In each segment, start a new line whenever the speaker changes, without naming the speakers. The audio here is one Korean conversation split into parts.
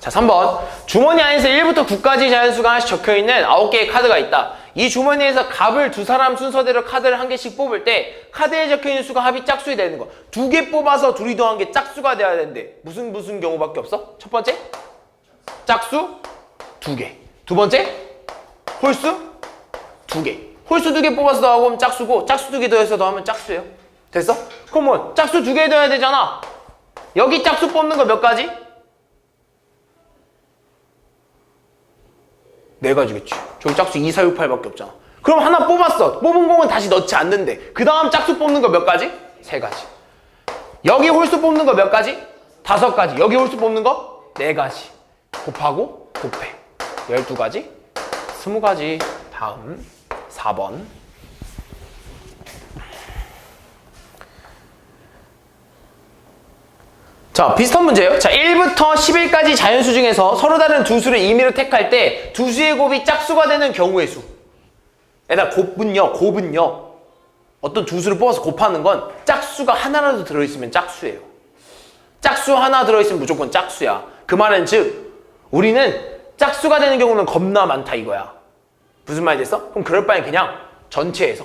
자, 3번. 주머니 안에서 1부터 9까지 자연수가 하나씩 적혀있는 9개의 카드가 있다. 이 주머니에서 값을 두 사람 순서대로 카드를 한 개씩 뽑을 때 카드에 적혀있는 수가 합이 짝수이 되는 거. 2개 뽑아서 둘이 더한 게 짝수가 돼야 되는데 무슨 경우밖에 없어? 첫 번째? 짝수 2개. 두 번째? 홀수 2개. 홀수 2개 뽑아서 더하고 짝수고 짝수 2개 더해서 더하면 짝수예요. 됐어? 그럼 뭐 짝수 2개 더해야 되잖아. 여기 짝수 뽑는 거 몇 가지? 4가지겠지. 저기 짝수 2, 4, 6, 8밖에 없잖아. 그럼 하나 뽑았어. 뽑은 공은 다시 넣지 않는데 그 다음 짝수 뽑는 거 몇 가지? 3가지. 여기 홀수 뽑는 거 몇 가지? 5가지. 여기 홀수 뽑는 거 4가지. 곱하고 곱해. 12가지, 20가지. 다음 4번. 자, 비슷한 문제예요. 자, 1부터 11까지 자연수 중에서 서로 다른 두 수를 임의로 택할 때 두 수의 곱이 짝수가 되는 경우의 수. 에다 곱은요. 어떤 두 수를 뽑아서 곱하는 건 짝수가 하나라도 들어있으면 짝수예요. 짝수 하나 들어있으면 무조건 짝수야. 그 말은 즉 우리는 짝수가 되는 경우는 겁나 많다 이거야. 무슨 말이 됐어? 그럼 그럴 바엔 그냥 전체에서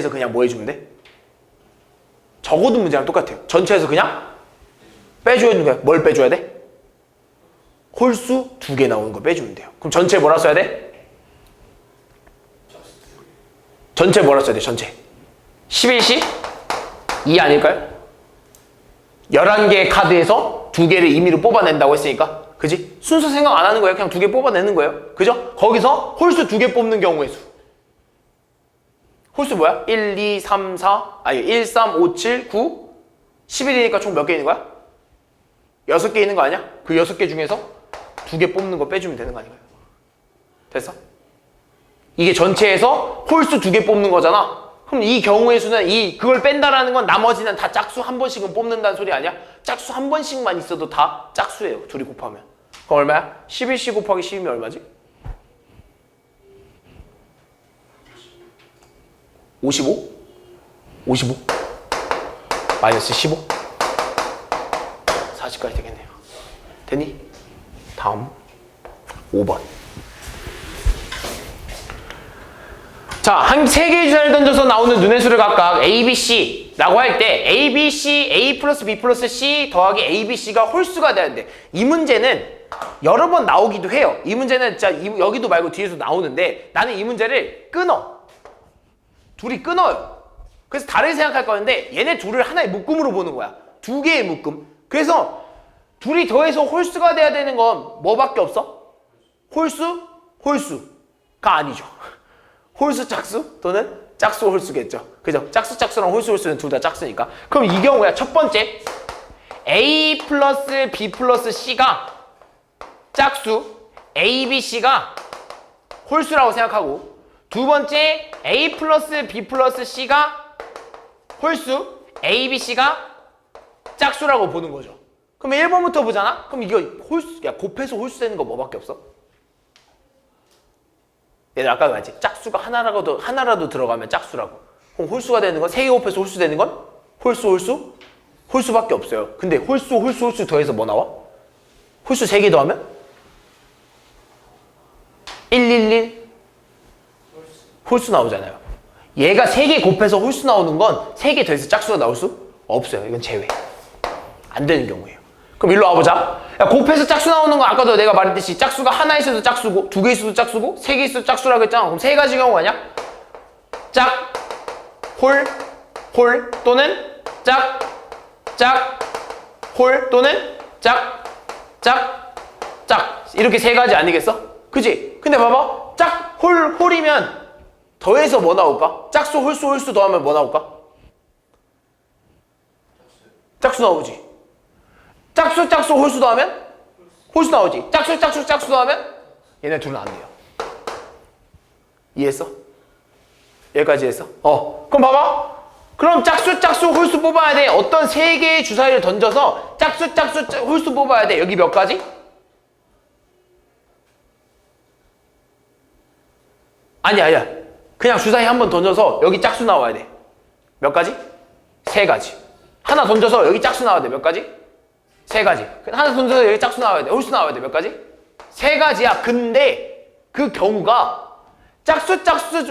그냥 뭐 해주면 돼? 적어둔 문제랑 똑같아요. 전체에서 그냥 빼줘야 되는 거야. 뭘 빼줘야 돼? 홀수 2개 나오는 거 빼주면 돼요. 그럼 전체 뭐라 써야 돼? 전체 뭐라 써야 돼? 전체 11시 2 아닐까요? 11개의 카드에서 2개를 임의로 뽑아낸다고 했으니까 그지? 순서 생각 안 하는 거예요. 그냥 2개 뽑아내는 거예요. 그죠? 거기서 홀수 2개 뽑는 경우의 수. 홀수 뭐야? 1, 2, 3, 4, 1, 3, 5, 7, 9, 11이니까 총 몇 개 있는 거야? 6개 있는 거 아니야? 그 6개 중에서 2개 뽑는 거 빼주면 되는 거 아닌가요? 됐어? 이게 전체에서 홀수 2개 뽑는 거잖아. 그럼 이 경우의 수는 그걸 뺀다라는 건 나머지는 다 짝수 한 번씩은 뽑는다는 소리 아니야? 짝수 한 번씩만 있어도 다 짝수예요. 둘이 곱하면. 그럼 얼마야? 11시 곱하기 10이면 얼마지? 55? 55? 마이너스 15? 40까지 되겠네요. 되니? 다음 5번. 자, 한 3개의 주사를 던져서 나오는 눈의 수를 각각 A, B, C라고 할 때 A, B, C, A 플러스 B 플러스 C 더하기 A, B, C가 홀수가 되는데 이 문제는 여러 번 나오기도 해요. 이 문제는 진짜 여기도 말고 뒤에서 나오는데 나는 이 문제를 끊어. 둘이 끊어요. 그래서 다르게 생각할 거는데 얘네 둘을 하나의 묶음으로 보는 거야. 2개의 묶음. 그래서 둘이 더해서 홀수가 돼야 되는 건 뭐밖에 없어? 홀수가 아니죠. 홀수 짝수 또는 짝수 홀수겠죠. 그죠? 짝수 짝수랑 홀수 홀수는 둘 다 짝수니까. 그럼 이 경우야. 첫 번째 A 플러스 B 플러스 C가 짝수, A, B, C가 홀수라고 생각하고 두 번째 A 플러스 B 플러스 C가 홀수, A, B, C가 짝수라고 보는 거죠. 그럼 1번부터 보잖아? 그럼 이거 홀수, 야 곱해서 홀수 되는 거 뭐밖에 없어? 얘들 아까 말했지? 짝수가 하나라도 들어가면 짝수라고. 그럼 홀수가 되는 건 3개 곱해서 홀수 되는 건 홀수밖에 없어요. 근데 홀수 더해서 뭐 나와? 홀수 3개 더하면 111 홀수 나오잖아요. 얘가 3개 곱해서 홀수 나오는 건 3개 더해서 짝수가 나올 수 없어요. 이건 제외. 안 되는 경우예요. 그럼 일로 와보자. 야, 곱해서 짝수 나오는 건 아까도 내가 말했듯이 짝수가 하나 있어도 짝수고 2개 있어도 짝수고 3개 있어도 짝수라고 했잖아. 그럼 3가지 경우가 아니야? 짝, 홀 또는 짝, 홀 또는 짝, 이렇게 3가지 아니겠어? 그지? 근데 봐봐. 짝, 홀이면 더해서 뭐 나올까? 짝수, 홀수 더하면 뭐 나올까? 짝수 나오지. 짝수, 홀수 더하면? 홀수 나오지. 짝수 더하면? 얘네 둘은 안 돼요. 이해했어? 여기까지 했어? 그럼 봐봐. 그럼 짝수, 홀수 뽑아야 돼. 어떤 3개의 주사위를 던져서 짝수, 홀수 뽑아야 돼. 여기 몇 가지? 아니야. 그냥 주사위 한 번 던져서 여기 짝수 나와야 돼. 몇 가지? 3가지. 하나 던져서 여기 짝수 나와야 돼. 몇 가지? 세 가지. 하나 순서에 여기 짝수 나와야 돼. 홀수 나와야 돼. 몇 가지? 세 가지야. 근데 그 경우가 짝수,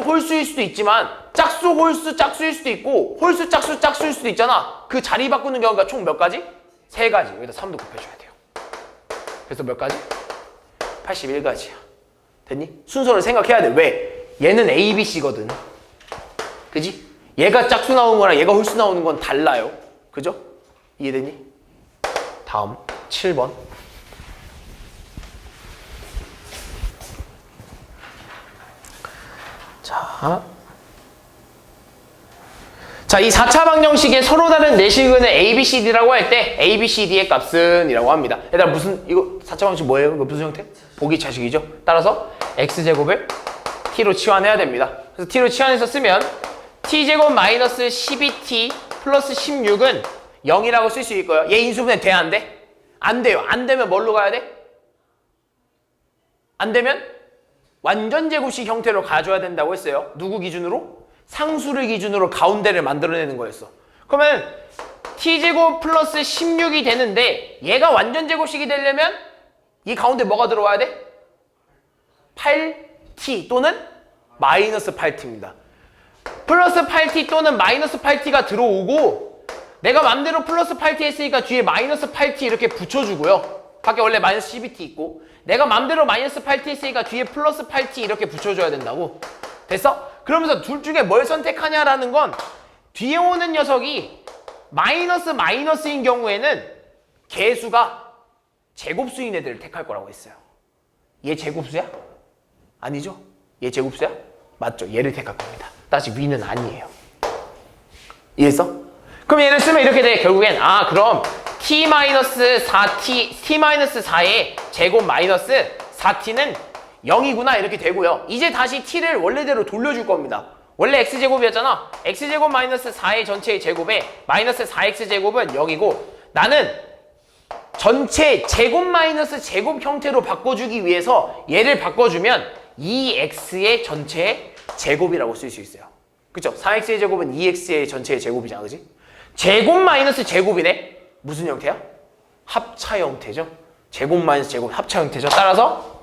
홀수일 수도 있지만 짝수, 홀수, 짝수일 수도 있고 홀수, 짝수, 짝수일 수도 있잖아. 그 자리 바꾸는 경우가 총 몇 가지? 세 가지. 여기다 3도 곱해줘야 돼요. 그래서 몇 가지? 81가지야. 됐니? 순서를 생각해야 돼. 왜? 얘는 A, B, C거든. 그지? 얘가 짝수 나오는 거랑 얘가 홀수 나오는 건 달라요. 그죠? 이해됐니? 다음 7번. 자, 이 4차 방정식의 서로 다른 내실근을 A, B, C, D라고 할 때 A, B, C, D의 값은 이라고 합니다. 얘들아 무슨 이거 4차 방정식 뭐예요? 이거 무슨 형태? 보기차식이죠. 따라서 X제곱을 T로 치환해야 됩니다. 그래서 T로 치환해서 쓰면 T제곱 마이너스 12T 플러스 16은 0이라고 쓸 수 있고요. 얘 인수분해 돼? 안 돼? 안 돼요. 안 되면 뭘로 가야 돼? 안 되면 완전 제곱식 형태로 가져야 된다고 했어요. 누구 기준으로? 상수를 기준으로 가운데를 만들어내는 거였어. 그러면 t제곱 플러스 16이 되는데 얘가 완전 제곱식이 되려면 이 가운데 뭐가 들어와야 돼? 8t 또는 마이너스 8t입니다. 플러스 8t 또는 마이너스 8t가 들어오고 내가 맘대로 플러스 8t 했으니까 뒤에 마이너스 8t 이렇게 붙여주고요. 밖에 원래 마이너스 12t 있고 내가 맘대로 마이너스 8t 했으니까 뒤에 플러스 8t 이렇게 붙여줘야 된다고. 됐어? 그러면서 둘 중에 뭘 선택하냐라는 건 뒤에 오는 녀석이 마이너스인 경우에는 개수가 제곱수인 애들을 택할 거라고 했어요. 얘 제곱수야? 아니죠? 얘 제곱수야? 맞죠? 얘를 택할 겁니다. 다시 위는 아니에요. 이해했어? 그럼 얘를 쓰면 이렇게 돼. 결국엔 그럼 t-4의 제곱 마이너스 4t는 0이구나 이렇게 되고요. 이제 다시 t를 원래대로 돌려줄 겁니다. 원래 x제곱이었잖아. x제곱 마이너스 4의 전체의 제곱에 마이너스 4x제곱은 0이고 나는 전체 제곱 마이너스 제곱 형태로 바꿔주기 위해서 얘를 바꿔주면 2x의 전체의 제곱이라고 쓸 수 있어요. 그쵸? 4x의 제곱은 2x의 전체의 제곱이잖아. 그치? 제곱 마이너스 제곱이네? 무슨 형태야? 합차 형태죠. 제곱 마이너스 제곱 합차 형태죠. 따라서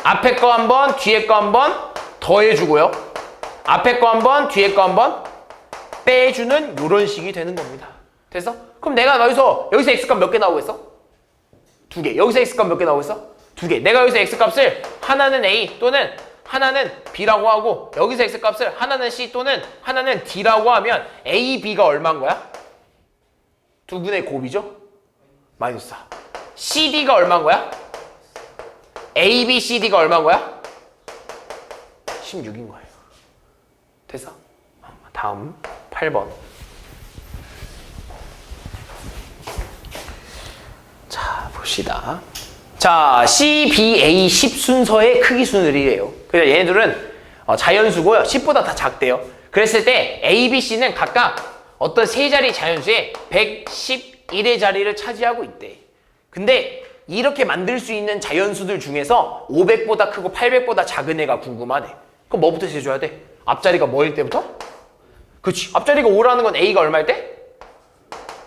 앞에 거 한 번, 뒤에 거 한 번 더해주고요. 앞에 거 한 번, 뒤에 거 한 번 빼주는 이런 식이 되는 겁니다. 됐어? 그럼 내가 여기서 x값 몇 개 나오겠어? 2개. 여기서 x값 몇 개 나오겠어? 2개. 내가 여기서 x값을 하나는 a 또는 하나는 b라고 하고 여기서 x값을 하나는 c 또는 하나는 d라고 하면 a, b가 얼마인 거야? 두 분의 곱이죠? 마이너스 4. cd가 얼마인 거야? a, b, cd가 얼마인 거야? 16인 거예요. 됐어? 다음 8번. 자, 봅시다. 자, C, B, A, 10 순서의 크기 순으리래요. 그래서 얘네들은 자연수고요. 10보다 다 작대요. 그랬을 때 A, B, C는 각각 어떤 세 자리 자연수에 111의 자리를 차지하고 있대. 근데 이렇게 만들 수 있는 자연수들 중에서 500보다 크고 800보다 작은 애가 궁금하네. 그럼 뭐부터 세줘야 돼? 앞자리가 뭐일 때부터? 그치. 앞자리가 5라는 건 A가 얼마일 때?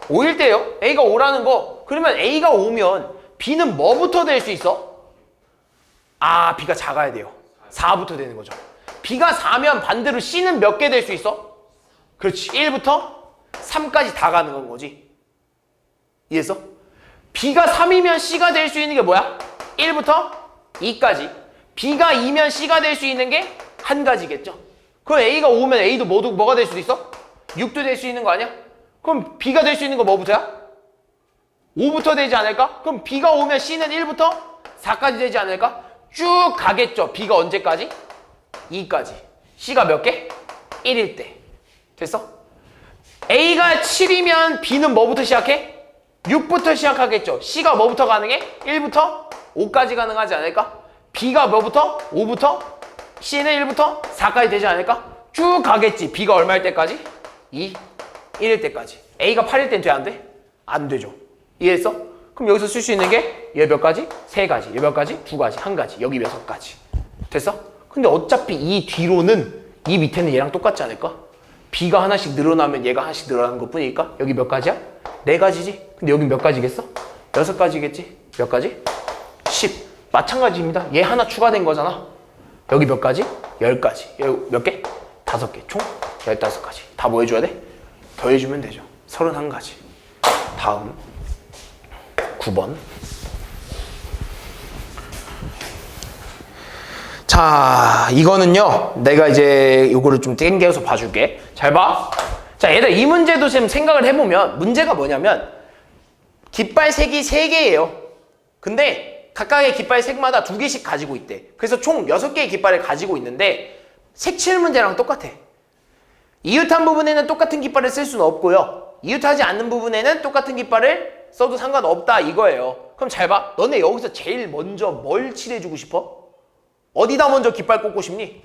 5일 때요. A가 5라는 거. 그러면 A가 5면 B는 뭐부터 될 수 있어? B가 작아야 돼요. 4부터 되는 거죠. B가 4면 반대로 C는 몇 개 될 수 있어? 그렇지. 1부터 3까지 다 가는 건 거지. 이해했어? B가 3이면 C가 될 수 있는 게 뭐야? 1부터 2까지. B가 2면 C가 될 수 있는 게 한 가지겠죠. 그럼 A가 5면 A도 뭐가 될 수도 있어? 6도 될 수 있는 거 아니야? 그럼 B가 될 수 있는 거 뭐부터야? 5부터 되지 않을까? 그럼 B가 5면 C는 1부터 4까지 되지 않을까? 쭉 가겠죠. B가 언제까지? 2까지. C가 몇 개? 1일 때. 됐어? A가 7이면 B는 뭐부터 시작해? 6부터 시작하겠죠. C가 뭐부터 가능해? 1부터 5까지 가능하지 않을까? B가 뭐부터? 5부터? C는 1부터 4까지 되지 않을까? 쭉 가겠지. B가 얼마일 때까지? 2, 1일 때까지. A가 8일 땐 돼? 안 돼? 안 되죠. 이해했어? 그럼 여기서 쓸 수 있는 게 얘 몇 가지? 3가지. 얘 몇 가지? 2가지. 1가지. 여기 6가지. 됐어? 근데 어차피 이 뒤로는 이 밑에는 얘랑 똑같지 않을까? B가 하나씩 늘어나면 얘가 하나씩 늘어나는 것 뿐이니까 여기 몇 가지야? 4가지지? 근데 여긴 몇 가지겠어? 6가지겠지? 몇 가지? 10. 마찬가지입니다. 얘 하나 추가된 거잖아. 여기 몇 가지? 10가지. 여기 몇 개? 5개. 총 15가지. 다 뭐 해줘야 돼? 더해주면 되죠. 31가지. 다음 9번. 자, 이거는요, 내가 이제 요거를 좀 땡겨서 봐줄게. 잘 봐. 자, 얘들 이 문제도 지금 생각을 해보면 문제가 뭐냐면 깃발 색이 3개예요. 근데 각각의 깃발 색마다 2개씩 가지고 있대. 그래서 총 6개의 깃발을 가지고 있는데 색칠 문제랑 똑같아. 이웃한 부분에는 똑같은 깃발을 쓸 수는 없고요. 이웃하지 않는 부분에는 똑같은 깃발을 써도 상관없다 이거예요. 그럼 잘 봐. 너네 여기서 제일 먼저 뭘 칠해주고 싶어? 어디다 먼저 깃발 꽂고 싶니?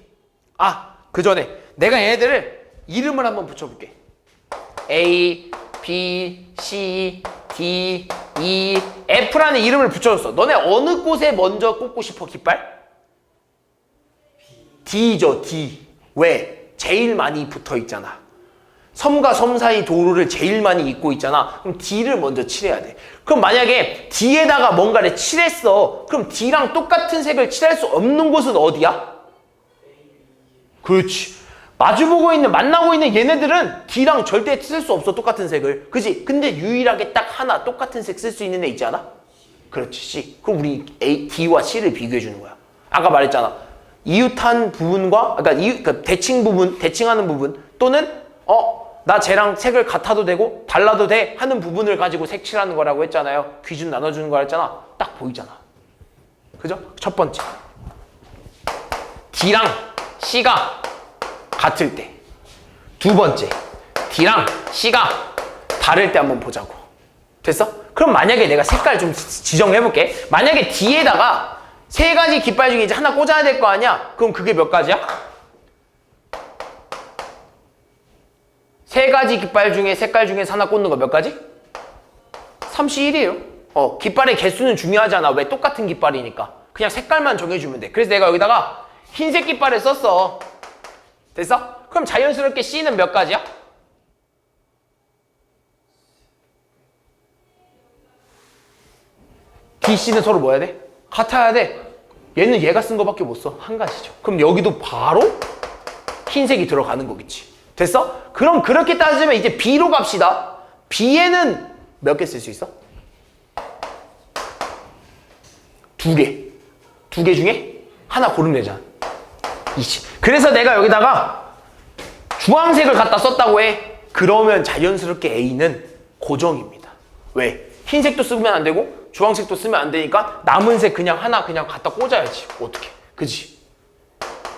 아, 그 전에 내가 얘네들을 이름을 한번 붙여볼게. A, B, C, D, E, F라는 이름을 붙여줬어. 너네 어느 곳에 먼저 꽂고 싶어, 깃발? D죠, D. 왜? 제일 많이 붙어 있잖아. 섬과 섬 사이 도로를 제일 많이 잇고 있잖아. 그럼 D를 먼저 칠해야 돼. 그럼 만약에 D에다가 뭔가를 칠했어. 그럼 D랑 똑같은 색을 칠할 수 없는 곳은 어디야? 그렇지. 마주보고 있는, 만나고 있는 얘네들은 D랑 절대 쓸 수 없어, 똑같은 색을. 그치? 근데 유일하게 딱 하나 똑같은 색 쓸 수 있는 애 있지 않아? 그렇지, C. 그럼 우리 A, D와 C를 비교해 주는 거야. 아까 말했잖아. 이웃한 부분과, 그러니까 대칭 부분, 대칭하는 부분, 또는, 나 쟤랑 색을 같아도 되고, 달라도 돼 하는 부분을 가지고 색칠하는 거라고 했잖아요. 기준 나눠주는 거 했잖아. 딱 보이잖아. 그죠? 첫 번째. D랑 C가 같을 때. 두 번째, D랑 C가 다를 때 한번 보자고. 됐어? 그럼 만약에 내가 색깔 좀 지정해볼게. 만약에 D에다가 3가지 깃발 중에 이제 하나 꽂아야 될 거 아니야? 그럼 그게 몇 가지야? 3가지 깃발 중에 색깔 중에 하나 꽂는 거 몇 가지? 31이에요. 깃발의 개수는 중요하지 않아. 왜? 똑같은 깃발이니까. 그냥 색깔만 정해주면 돼. 그래서 내가 여기다가 흰색 깃발을 썼어. 됐어? 그럼 자연스럽게 C는 몇 가지야? D, C는 서로 뭐 해야 돼? 같아야 돼. 얘는 얘가 쓴 거밖에 못 써. 한 가지죠. 그럼 여기도 바로 흰색이 들어가는 거겠지. 됐어? 그럼 그렇게 따지면 이제 B로 갑시다. B에는 몇 개 쓸 수 있어? 2개. 2개 중에 하나 고르면 되잖아. 20. 그래서 내가 여기다가 주황색을 갖다 썼다고 해. 그러면 자연스럽게 A는 고정입니다. 왜? 흰색도 쓰면 안 되고 주황색도 쓰면 안 되니까 남은 색 그냥 하나 그냥 갖다 꽂아야지. 어떻게? 그지?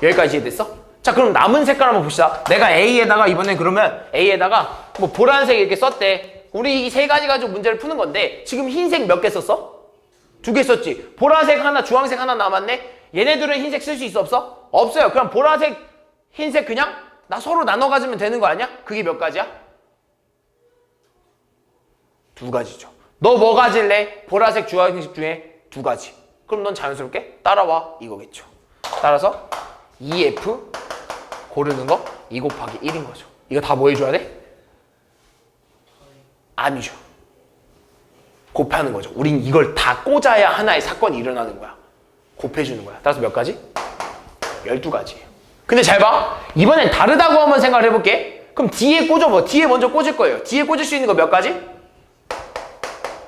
여기까지 이해됐어? 자, 그럼 남은 색깔 한번 봅시다. 내가 A에다가 이번엔 그러면 A에다가 뭐 보라색 이렇게 썼대. 우리 이 3가지 가지고 문제를 푸는 건데 지금 흰색 몇 개 썼어? 2개 썼지. 보라색 하나, 주황색 하나 남았네. 얘네들은 흰색 쓸 수 있어, 없어? 없어요. 그럼 보라색, 흰색 그냥 나 서로 나눠 가지면 되는 거 아니야? 그게 몇 가지야? 2가지죠. 너 뭐 가질래? 보라색, 주황색 중에 2가지. 그럼 넌 자연스럽게 따라와 이거겠죠. 따라서 EF 고르는 거 2 곱하기 1인 거죠. 이거 다 뭐 해줘야 돼? 아니죠. 곱하는 거죠. 우린 이걸 다 꽂아야 하나의 사건이 일어나는 거야. 곱해주는 거야. 따라서 몇 가지? 12가지예요. 근데 잘 봐. 이번엔 다르다고 한번 생각을 해볼게. 그럼 D에 꽂아봐. D에 먼저 꽂을 거예요. D에 꽂을 수 있는 거 몇 가지?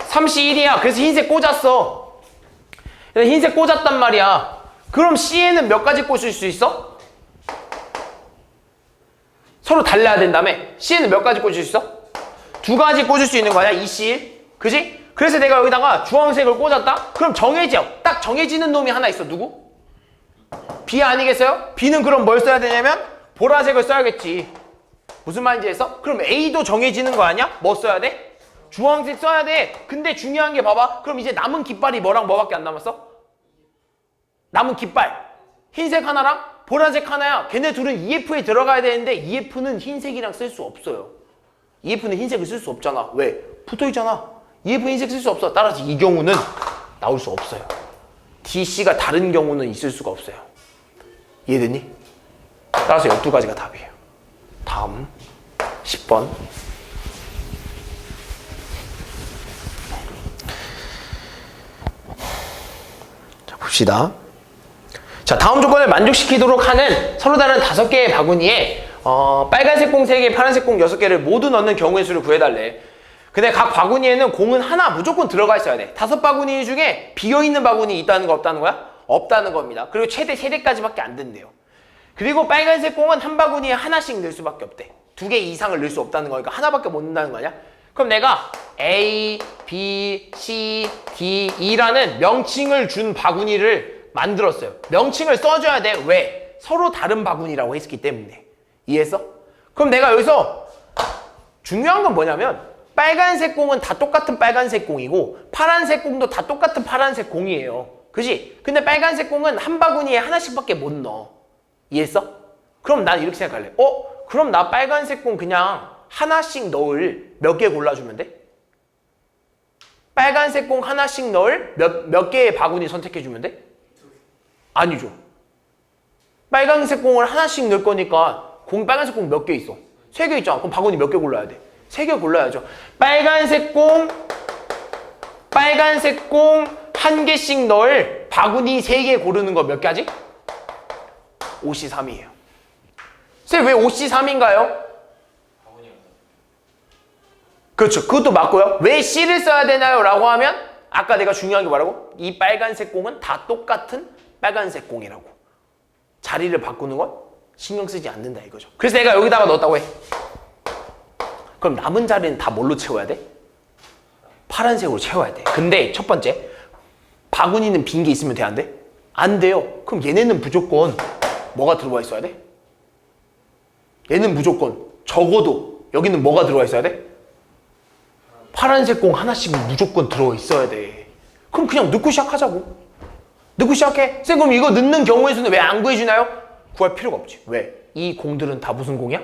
31이야. 그래서 흰색 꽂았어. 흰색 꽂았단 말이야. 그럼 C에는 몇 가지 꽂을 수 있어? 서로 달라야 된다며. C에는 몇 가지 꽂을 수 있어? 2가지 꽂을 수 있는 거 아니야? EC1. 그지? 그래서 내가 여기다가 주황색을 꽂았다? 그럼 정해져. 딱 정해지는 놈이 하나 있어. 누구? B 아니겠어요? B는 그럼 뭘 써야 되냐면 보라색을 써야겠지. 무슨 말인지 해서? 그럼 A도 정해지는 거 아니야? 뭐 써야 돼? 주황색 써야 돼. 근데 중요한 게 봐봐. 그럼 이제 남은 깃발이 뭐랑 뭐밖에 안 남았어? 남은 깃발. 흰색 하나랑 보라색 하나야. 걔네 둘은 EF에 들어가야 되는데 EF는 흰색이랑 쓸 수 없어요. EF는 흰색을 쓸 수 없잖아. 왜? 붙어있잖아. EF 흰색 쓸 수 없어. 따라서 이 경우는 나올 수 없어요. DC가 다른 경우는 있을 수가 없어요. 이해됐니? 따라서 12가지가 답이에요. 다음 10번. 봅시다. 자, 다음 조건을 만족시키도록 하는 서로 다른 5개의 바구니에 빨간색 공 3개, 파란색 공 6개를 모두 넣는 경우의 수를 구해달래. 근데 각 바구니에는 공은 하나 무조건 들어가 있어야 돼. 5바구니 중에 비어있는 바구니 있다는 거 없다는 거야? 없다는 겁니다. 그리고 최대 3대까지밖에 안 된대요. 그리고 빨간색 공은 한 바구니에 하나씩 넣을 수밖에 없대. 2개 이상을 넣을 수 없다는 거니까 하나밖에 못 넣는다는 거 아니야? 그럼 내가 A, B, C, D, E라는 명칭을 준 바구니를 만들었어요. 명칭을 써줘야 돼. 왜? 서로 다른 바구니라고 했기 때문에. 이해했어? 그럼 내가 여기서 중요한 건 뭐냐면 빨간색 공은 다 똑같은 빨간색 공이고 파란색 공도 다 똑같은 파란색 공이에요. 그지? 근데 빨간색 공은 한 바구니에 하나씩밖에 못 넣어. 이해했어? 그럼 난 이렇게 생각할래. 그럼 나 빨간색 공 그냥 하나씩 넣을 몇 개 골라주면 돼? 빨간색 공 하나씩 넣을 몇 개의 바구니 선택해주면 돼? 아니죠. 빨간색 공을 하나씩 넣을 거니까 빨간색 공 몇 개 있어? 3개 있잖아. 그럼 바구니 몇 개 골라야 돼? 3개 골라야죠. 빨간색 공 1개씩 넣을 바구니 3개 고르는 거 몇 가지? 5C3이에요. 쌤, 왜 5C3인가요? 그렇죠. 그것도 맞고요. 왜 C를 써야 되나요? 라고 하면 아까 내가 중요한 게 뭐라고? 이 빨간색 공은 다 똑같은 빨간색 공이라고. 자리를 바꾸는 건 신경 쓰지 않는다 이거죠. 그래서 내가 여기다가 넣었다고 해. 그럼 남은 자리는 다 뭘로 채워야 돼? 파란색으로 채워야 돼. 근데 첫 번째, 바구니는 빈 게 있으면 돼, 안 돼? 안 돼요. 그럼 얘네는 무조건 뭐가 들어와 있어야 돼? 얘는 무조건 적어도 여기는 뭐가 들어와 있어야 돼? 파란색 공 하나씩 무조건 들어와 있어야 돼. 그럼 그냥 넣고 시작하자고. 넣고 시작해. 쌤, 그럼 이거 넣는 경우의 수는 왜 안 구해주나요? 구할 필요가 없지. 왜? 이 공들은 다 무슨 공이야?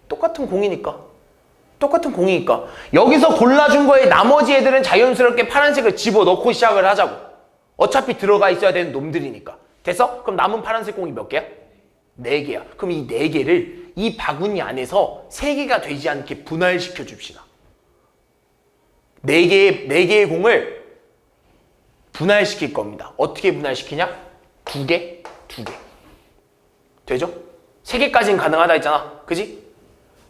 똑같은 공이니까. 똑같은 공이니까. 여기서 골라준 거에 나머지 애들은 자연스럽게 파란색을 집어넣고 시작을 하자고. 어차피 들어가 있어야 되는 놈들이니까. 됐어? 그럼 남은 파란색 공이 몇 개야? 4개야. 그럼 이 4개를 이 바구니 안에서 3개가 되지 않게 분할시켜 줍시다. 4개의 공을 분할시킬 겁니다. 어떻게 분할시키냐? 2개, 2개. 되죠? 3개까지는 가능하다 했잖아. 그지?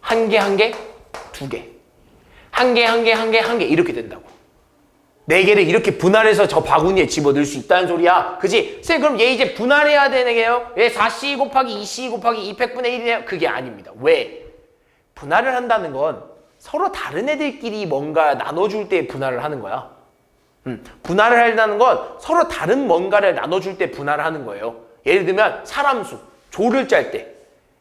1개, 1개, 2개. 1개, 1개, 1개, 1개 이렇게 된다고. 4개를 이렇게 분할해서 저 바구니에 집어넣을 수 있다는 소리야. 그지? 쌤, 그럼 얘 이제 분할해야 되네요. 얘 4C 곱하기 2C 곱하기 200분의 1이네요. 그게 아닙니다. 왜? 분할을 한다는 건 서로 다른 애들끼리 뭔가 나눠줄 때 분할을 하는 거야. 분할을 한다는 건 서로 다른 뭔가를 나눠줄 때 분할을 하는 거예요. 예를 들면 사람 수, 조를 짤 때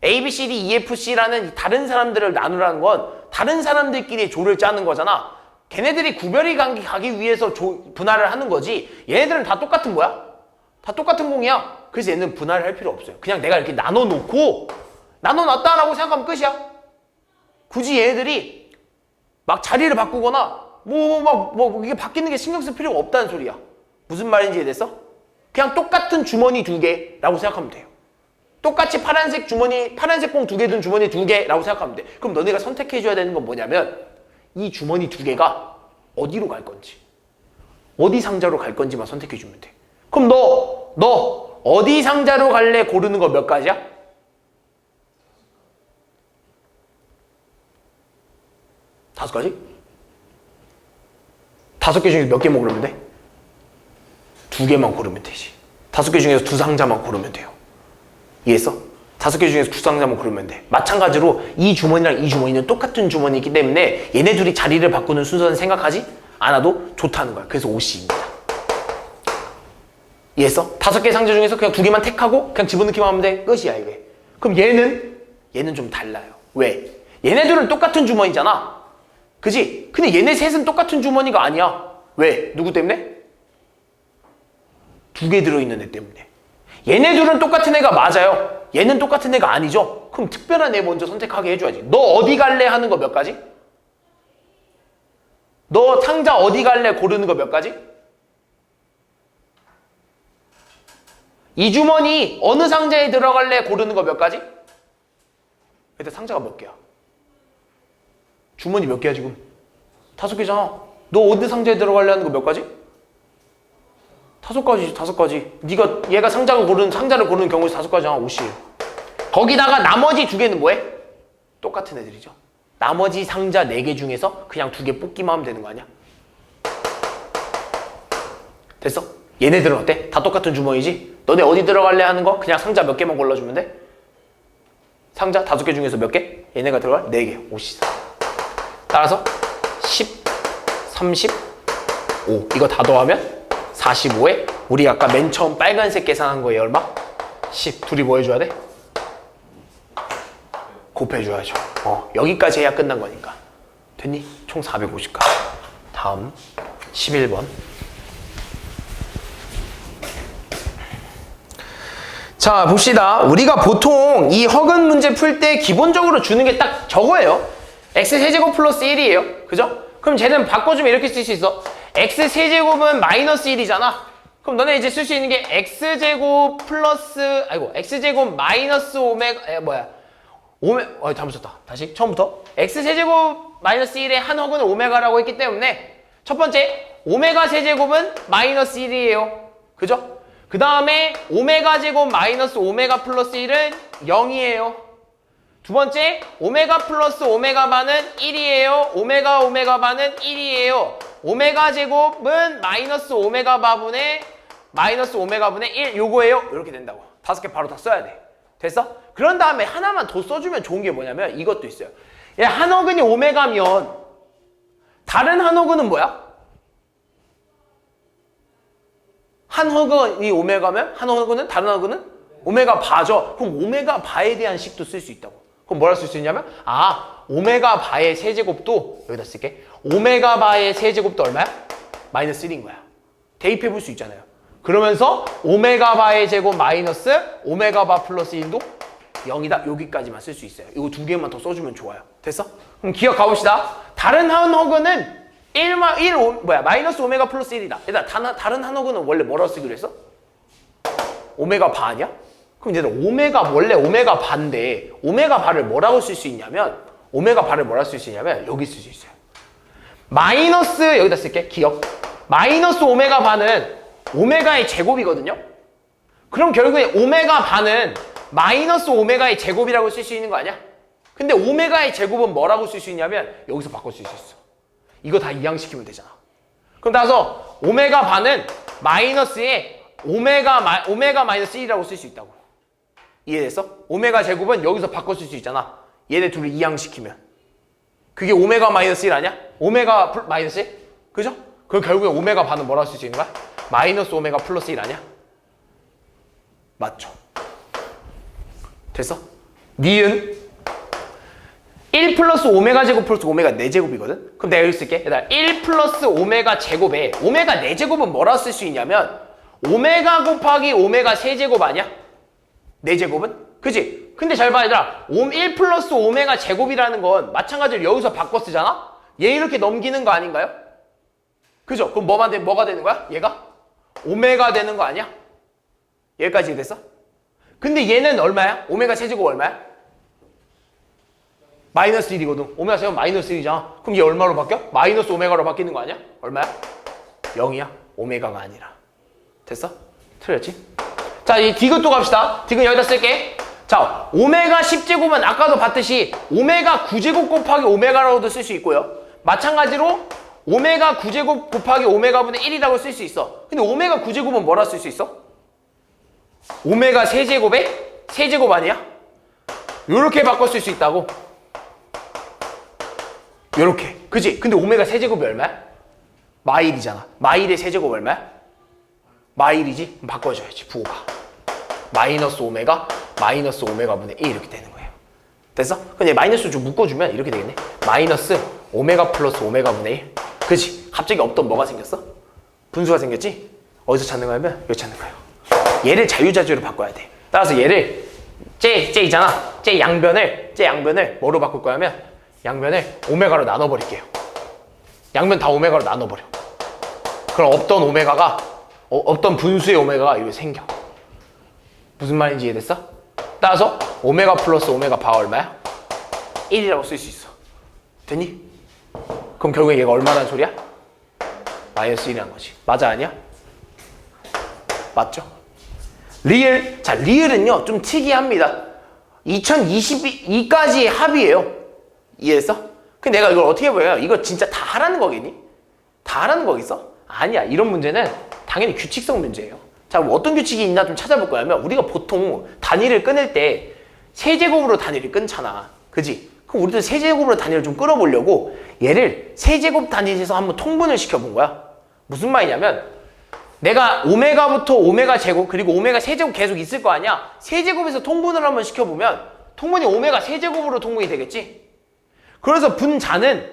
A, B, C, D, E, F, C라는 다른 사람들을 나누라는 건 다른 사람들끼리 조를 짜는 거잖아. 걔네들이 구별이 가기 위해서 분할을 하는 거지. 얘네들은 다 똑같은 거야. 다 똑같은 공이야. 그래서 얘는 분할을 할 필요 없어요. 그냥 내가 이렇게 나눠놓고 나눠놨다라고 생각하면 끝이야. 굳이 얘네들이 막 자리를 바꾸거나 이게 바뀌는 게 신경 쓸 필요가 없다는 소리야. 무슨 말인지 이해됐어? 그냥 똑같은 주머니 2개라고 생각하면 돼요. 똑같이 파란색 주머니, 파란색 공 2개 든 주머니 2개라고 생각하면 돼. 그럼 너네가 선택해줘야 되는 건 뭐냐면 이 주머니 2개가 어디로 갈 건지, 어디 상자로 갈 건지만 선택해주면 돼. 그럼 너 어디 상자로 갈래 고르는 거 몇 가지야? 5가지? 5개 중에서 몇 개만 고르면 돼? 2개만 고르면 되지. 5개 중에서 2상자만 고르면 돼요. 이해했어? 5개 중에서 2상자만 고르면 돼. 마찬가지로 이 주머니랑 이 주머니는 똑같은 주머니이기 때문에 얘네 둘이 자리를 바꾸는 순서는 생각하지 않아도 좋다는 거야. 그래서 OC입니다. 이해했어? 5개 상자 중에서 그냥 2개만 택하고 그냥 집어넣기만 하면 돼. 끝이야 이게. 그럼 얘는 좀 달라요. 왜? 얘네들은 똑같은 주머니잖아. 그지? 근데 얘네 셋은 똑같은 주머니가 아니야. 왜? 누구 때문에? 2개 들어있는 애 때문에. 얘네 둘은 똑같은 애가 맞아요. 얘는 똑같은 애가 아니죠. 그럼 특별한 애 먼저 선택하게 해줘야지. 너 어디 갈래 하는 거 몇 가지? 너 상자 어디 갈래 고르는 거 몇 가지? 이 주머니 어느 상자에 들어갈래 고르는 거 몇 가지? 일단 상자가 몇 개야? 주머니 몇 개야 지금? 5개잖아. 너 어디 상자에 들어갈래 하는 거 몇 가지? 5가지지, 5가지. 네가 얘가 상자를 고르는 경우에서 5가지잖아, 50. 거기다가 나머지 2개는 뭐해? 똑같은 애들이죠. 나머지 상자 4개 중에서 그냥 2개 뽑기만 하면 되는 거 아니야? 됐어? 얘네들은 어때? 다 똑같은 주머니지? 너네 어디 들어갈래 하는 거? 그냥 상자 몇 개만 골라주면 돼? 상자 5개 중에서 몇 개? 얘네가 들어갈 4개, 54. 따라서 10, 30, 5. 이거 다 더하면 45에 우리 아까 맨 처음 빨간색 계산한 거에 얼마? 10. 둘이 뭐 해줘야 돼? 곱해줘야죠. 여기까지 해야 끝난 거니까. 됐니? 총 450가. 다음 11번. 자, 봅시다. 우리가 보통 이 허근 문제 풀 때 기본적으로 주는 게 딱 저거예요. x세제곱 플러스 1이에요. 그죠? 그럼 쟤는 바꿔주면 이렇게 쓸 수 있어. x세제곱은 마이너스 1이잖아. 그럼 너네 이제 쓸 수 있는 게 x제곱 플러스, x제곱 마이너스 잘못 썼다. 다시 처음부터. x세제곱 마이너스 1의 한 허근은 오메가라고 했기 때문에 첫 번째, 오메가 세제곱은 마이너스 1이에요. 그죠? 그 다음에 오메가 제곱 마이너스 오메가 플러스 1은 0이에요. 두 번째, 오메가 플러스 오메가 반은 1이에요. 오메가 반은 1이에요. 오메가 제곱은 마이너스 오메가 바분의 1 요거예요. 이렇게 된다고. 5개 바로 다 써야 돼. 됐어? 그런 다음에 하나만 더 써주면 좋은 게 뭐냐면 이것도 있어요. 얘 한 허근이 오메가면 다른 한 허근은 뭐야? 한 허근이 오메가면 한 허근은 다른 허근은 오메가 바죠. 그럼 오메가 바에 대한 식도 쓸 수 있다고. 그럼 뭐라 쓸 수 있냐면 오메가 바의 세제곱도 여기다 쓸게. 오메가 바의 세제곱도 얼마야? 마이너스 1인 거야. 대입해 볼 수 있잖아요. 그러면서 오메가 바의 제곱 마이너스 오메가 바 플러스 1도 0이다. 여기까지만 쓸 수 있어요. 이거 2개만 더 써주면 좋아요. 됐어? 그럼 기억 가봅시다. 다른 한 허근은 마이너스 오메가 플러스 1이다. 얘들아, 다른 한 허근은 원래 뭐라고 쓰기로 했어? 오메가 바 아니야? 그럼 얘들아, 원래 오메가 바인데, 오메가 바를 뭐라고 쓸 수 있냐면, 여기 쓸 수 있어요. 마이너스, 여기다 쓸게. 기억. 마이너스 오메가 바는 오메가의 제곱이거든요? 그럼 결국에 오메가 바는 마이너스 오메가의 제곱이라고 쓸 수 있는 거 아니야? 근데 오메가의 제곱은 뭐라고 쓸 수 있냐면, 여기서 바꿔 쓸 수 있어. 이거 다 이항시키면 되잖아. 그럼 따라서 오메가 반은 마이너스에 오메가 마이너스 1이라고 쓸 수 있다고. 이해됐어? 오메가 제곱은 여기서 바꿔 쓸 수 있잖아. 얘네 둘을 이항시키면. 그게 오메가 마이너스 1 아니야? 오메가 마이너스 1? 그죠? 그럼 결국에 오메가 반은 뭐라고 쓸 수 있는 거야? 마이너스 오메가 플러스 1 아니야? 맞죠? 됐어? 니은 1 플러스 오메가 제곱 플러스 오메가 4제곱이거든? 그럼 내가 여기 쓸게. 얘들아, 1 플러스 오메가 제곱에 오메가 4제곱은 뭐라고 쓸 수 있냐면 오메가 곱하기 오메가 세제곱 아니야? 4제곱은? 그치? 근데 잘 봐, 얘들아. 1 플러스 오메가 제곱이라는 건 마찬가지로 여기서 바꿔 쓰잖아? 얘 이렇게 넘기는 거 아닌가요? 그죠? 그럼 뭐가 되는 거야? 얘가? 오메가 되는 거 아니야? 여기까지 됐어? 근데 얘는 얼마야? 오메가 세제곱 얼마야? 마이너스 1이거든. 오메가 제곱 마이너스 1이잖아. 그럼 얘 얼마로 바뀌어? 마이너스 오메가로 바뀌는 거 아니야? 얼마야? 0이야. 오메가가 아니라. 됐어? 틀렸지? 자, 이 디귿도 갑시다. 디귿 여기다 쓸게. 자, 오메가 10제곱은 아까도 봤듯이 오메가 9제곱 곱하기 오메가라고도 쓸 수 있고요. 마찬가지로 오메가 9제곱 곱하기 오메가분의 1이라고 쓸 수 있어. 근데 오메가 9제곱은 뭐라 쓸 수 있어? 오메가 세제곱에 세제곱 아니야? 요렇게 바꿔 쓸 수 있다고. 요렇게. 그치? 근데 오메가 세제곱이 얼마야? 마일이잖아. 마일의 세제곱 얼마야? 마일이지? 그럼 바꿔줘야지. 부호가. 마이너스 오메가분의 1 이렇게 되는 거예요. 됐어? 근데 마이너스 좀 묶어주면 이렇게 되겠네. 마이너스 오메가 플러스 오메가분의 1. 그치? 갑자기 없던 뭐가 생겼어? 분수가 생겼지? 어디서 찾는 거냐면 여기 찾는 거예요. 얘를 자유자재로 바꿔야 돼. 따라서 얘를 쟤 있잖아. 쟤 양변을 뭐로 바꿀 거냐면 양변을 오메가로 나눠버릴게요. 양변 다 오메가로 나눠버려. 그럼 없던 분수의 오메가가 이렇게 생겨. 무슨 말인지 이해됐어? 따라서 오메가 플러스 오메가 바가 얼마야? 1이라고 쓸 수 있어. 됐니? 그럼 결국에 얘가 얼마라는 소리야? 마이너스 1이라는 거지. 맞아 아니야? 맞죠? 리을. 자, 리을은요 좀 특이합니다. 2022까지 합의예요. 이해했어? 근데 내가 이걸 어떻게 보여요? 이거 진짜 다 하라는 거겠니? 다 하라는 거겠어? 아니야. 이런 문제는 당연히 규칙성 문제예요. 자, 뭐 어떤 규칙이 있나 좀 찾아볼 거냐면 우리가 보통 단위를 끊을 때 세제곱으로 단위를 끊잖아. 그지? 그럼 우리도 세제곱으로 단위를 좀 끊어보려고 얘를 세제곱 단위에서 한번 통분을 시켜본 거야. 무슨 말이냐면 내가 오메가부터 오메가 제곱 그리고 오메가 세제곱 계속 있을 거 아니야. 세제곱에서 통분을 한번 시켜보면 통분이 오메가 세제곱으로 통분이 되겠지. 그래서 분자는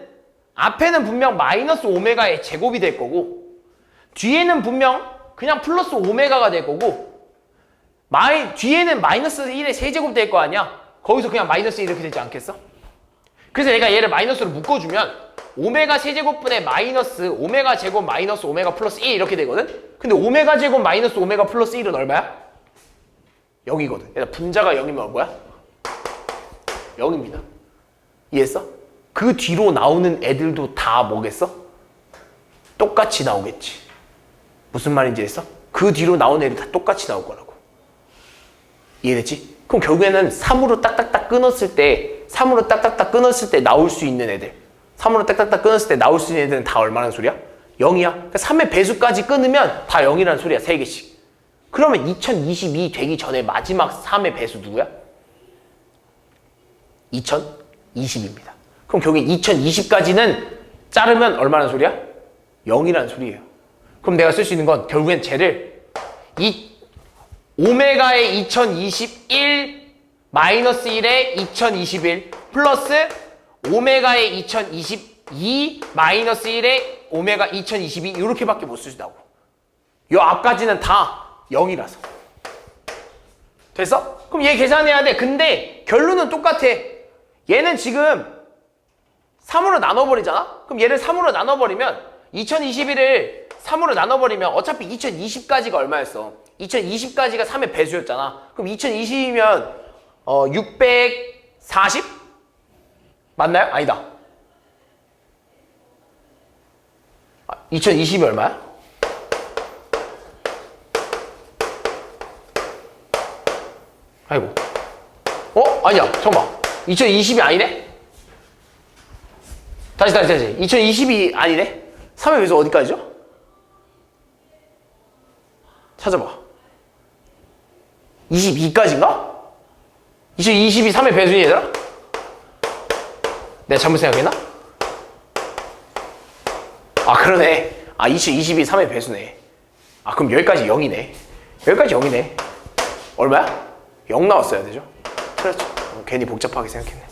앞에는 분명 마이너스 오메가의 제곱이 될 거고 뒤에는 분명 그냥 플러스 오메가가 될 거고 뒤에는 마이너스 1의 세제곱 될 거 아니야. 거기서 그냥 마이너스 1 이렇게 되지 않겠어? 그래서 내가 얘를 마이너스로 묶어주면 오메가 세제곱분의 마이너스 오메가 제곱 마이너스 오메가 플러스 1 이렇게 되거든? 근데 오메가 제곱 마이너스 오메가 플러스 1은 얼마야? 0이거든. 얘들아 분자가 0이면 뭐야? 0입니다. 이해했어? 그 뒤로 나오는 애들도 다 뭐겠어? 똑같이 나오겠지. 무슨 말인지 했어? 그 뒤로 나오는 애들 다 똑같이 나올 거라고. 이해됐지? 그럼 결국에는 3으로 딱딱딱 끊었을 때 3으로 딱딱딱 끊었을 때 나올 수 있는 애들 3으로 딱딱딱 끊었을 때 나올 수 있는 애들은 다 얼마나 소리야? 0이야. 그러니까 3의 배수까지 끊으면 다 0이라는 소리야. 3개씩. 그러면 2022 되기 전에 마지막 3의 배수 누구야? 2020입니다. 그럼 결국에 2020까지는 자르면 얼마나 소리야? 0이라는 소리예요. 그럼 내가 쓸 수 있는 건 결국엔 쟤를 오메가의 2021 마이너스 1의 2021 플러스 오메가의 2022 마이너스 1의 오메가 2022 이렇게밖에 못 쓰시다고. 요 앞까지는 다 0이라서. 됐어? 그럼 얘 계산해야 돼. 근데 결론은 똑같아. 얘는 지금 3으로 나눠버리잖아? 그럼 얘를 3으로 나눠버리면 2021을 3으로 나눠버리면 어차피 2020까지가 얼마였어? 2020까지가 3의 배수였잖아. 그럼 2020이면 640? 맞나요? 아니다. 2020이 얼마야? 아이고. 아니야. 잠깐만. 2020이 아니네? 다시. 2020이 아니네? 3의 배수 어디까지죠? 찾아봐. 22까지인가? 2020이 3의 배수니 얘들아? 내가 잘못 생각했나? 아 그러네. 2020이 3의 배수네. 그럼 여기까지 0이네. 여기까지 0이네. 얼마야? 0 나왔어야 되죠? 그렇죠. 괜히 복잡하게 생각했네.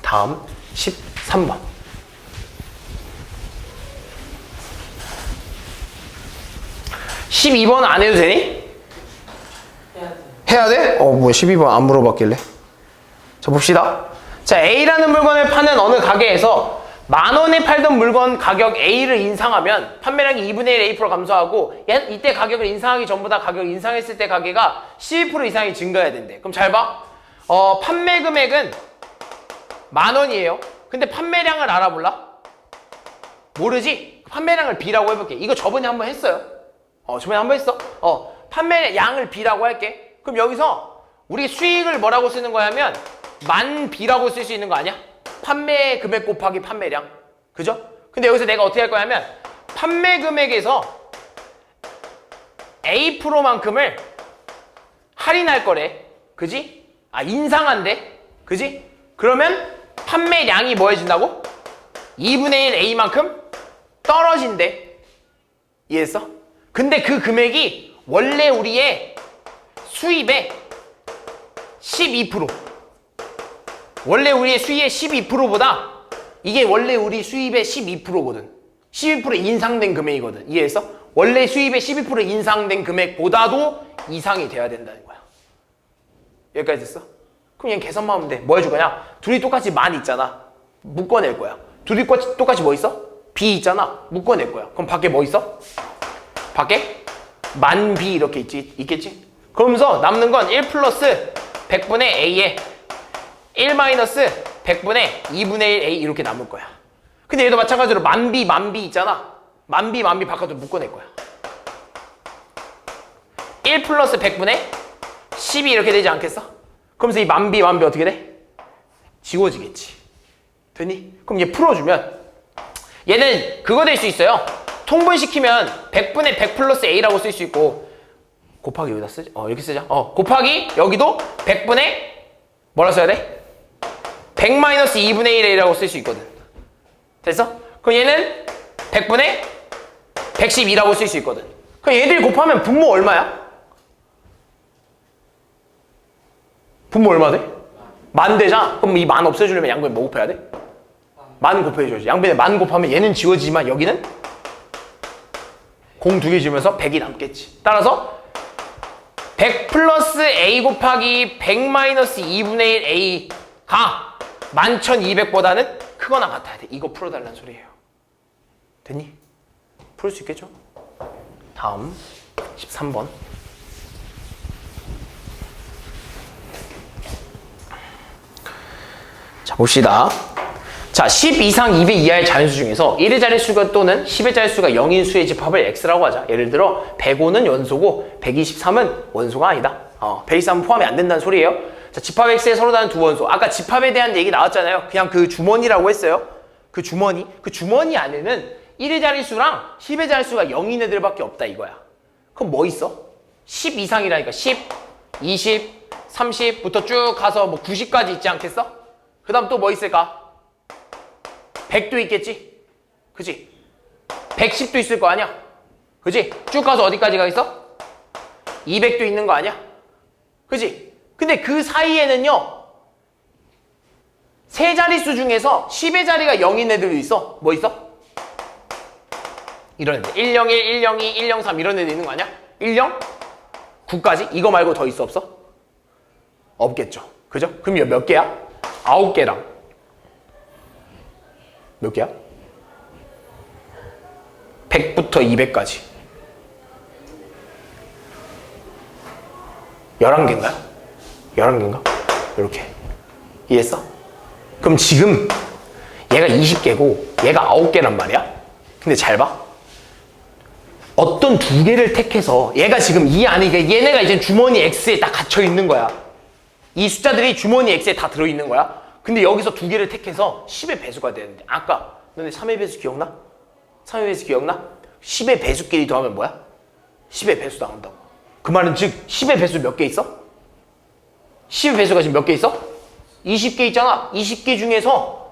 다음 13번. 12번 안 해도 되니? 해야 돼? 뭐야 12번 안 물어봤길래. 자 봅시다. 자 A라는 물건을 파는 어느 가게에서 10,000원에 팔던 물건 가격 A를 인상하면 판매량이 2분의 1 A% 감소하고 이때 가격을 인상하기 전보다 가격을 인상했을 때 가게가 12% 이상이 증가해야 된대. 그럼 잘 봐. 판매 금액은 10,000원이에요. 근데 판매량을 알아볼라? 모르지? 판매량을 B라고 해볼게. 이거 저번에 한번 했어요. 저번에 한번 했어. 판매량을 B라고 할게. 그럼 여기서 우리 수익을 뭐라고 쓰는 거냐면 만 B라고 쓸 수 있는 거 아니야? 판매 금액 곱하기 판매량. 그죠? 근데 여기서 내가 어떻게 할 거냐면 판매 금액에서 A%만큼을 할인할 거래. 그지? 인상한대. 그지? 그러면 판매량이 뭐 해진다고? 2분의 1 A만큼 떨어진대. 이해했어? 근데 그 금액이 원래 우리의 수입의 12%. 원래 우리의 수입의 12%보다 이게 원래 우리 수입의 12%거든. 12% 인상된 금액이거든. 이해했어? 원래 수입의 12% 인상된 금액보다도 이상이 돼야 된다는 거야. 여기까지 됐어? 그럼 얘는 계산만 하면 돼. 뭐 해줄 거냐? 둘이 똑같이 만 있잖아. 묶어낼 거야. 둘이 똑같이 뭐 있어? B 있잖아. 묶어낼 거야. 그럼 밖에 뭐 있어? 밖에 만 B 이렇게 있겠지? 그러면서 남는 건 1 플러스 100분의 A에 1 마이너스 100분의 2분의 1 A 이렇게 남을 거야. 근데 얘도 마찬가지로 만 B 있잖아. 만 B 바깥으로 묶어낼 거야. 1 플러스 100분의 10이 이렇게 되지 않겠어? 그러면서 이 만비 어떻게 돼? 지워지겠지. 되니? 그럼 얘 풀어주면 얘는 그거 될 수 있어요. 통분시키면 100분의 100 플러스 a라고 쓸 수 있고 곱하기 여기다 쓰지? 이렇게 쓰자. 곱하기 여기도 100분의 뭐라 써야 돼? 100 마이너스 2분의 1a라고 쓸 수 있거든. 됐어? 그럼 얘는 100분의 112라고 쓸 수 있거든. 그럼 얘들 곱하면 분모 얼마야? 분모 얼마 돼? 만 되잖아. 그럼 이 만 없애주려면 양변에 뭐 곱해야 돼? 만 곱해줘야지. 양변에 만 곱하면 얘는 지워지지만 여기는 공 두 개 지우면서 100이 남겠지. 따라서 100 플러스 a 곱하기 100 마이너스 2분의 1 a가 11,200보다는 크거나 같아야 돼. 이거 풀어달라는 소리예요. 됐니? 풀 수 있겠죠? 다음 13번. 자, 봅시다. 자, 10 이상 200 이하의 자연수 중에서 1의 자릿수가 또는 10의 자릿수가 0인 수의 집합을 x라고 하자. 예를 들어 105는 연소고 123은 원소가 아니다. 123은 포함이 안 된다는 소리예요. 자, 집합 x에 서로 다른 두 원소. 아까 집합에 대한 얘기 나왔잖아요. 그냥 그 주머니라고 했어요. 그 주머니 안에는 1의 자릿수랑 10의 자릿수가 0인 애들밖에 없다 이거야. 그럼 뭐 있어? 10 이상이라니까 10, 20, 30부터 쭉 가서 뭐 90까지 있지 않겠어? 그 다음 또 뭐 있을까? 100도 있겠지? 그치? 110도 있을 거 아니야? 그치? 쭉 가서 어디까지 가 있어? 200도 있는 거 아니야? 그치? 근데 그 사이에는요 세 자릿수 중에서 10의 자리가 0인 애들도 있어. 뭐 있어? 이런 애들 101, 102, 103 이런 애들 있는 거 아니야? 10? 9까지? 이거 말고 더 있어 없어? 없겠죠. 그죠? 그럼 몇 개야? 9개랑 몇 개야? 100부터 200까지 11개인가요? 11개인가? 이렇게 이해했어? 그럼 지금 얘가 20개고 얘가 9개란 말이야? 근데 잘 봐. 어떤 두 개를 택해서 얘가 지금 이 안에 얘네가 이제 주머니 X에 딱 갇혀 있는 거야. 이 숫자들이 주머니 X에 다 들어있는 거야. 근데 여기서 두 개를 택해서 10의 배수가 되는데 아까 너네 3의 배수 기억나? 3의 배수 기억나? 10의 배수끼리 더하면 뭐야? 10의 배수 나온다고. 그 말은 즉 10의 배수 몇 개 있어? 10의 배수가 지금 몇 개 있어? 20개 있잖아. 20개 중에서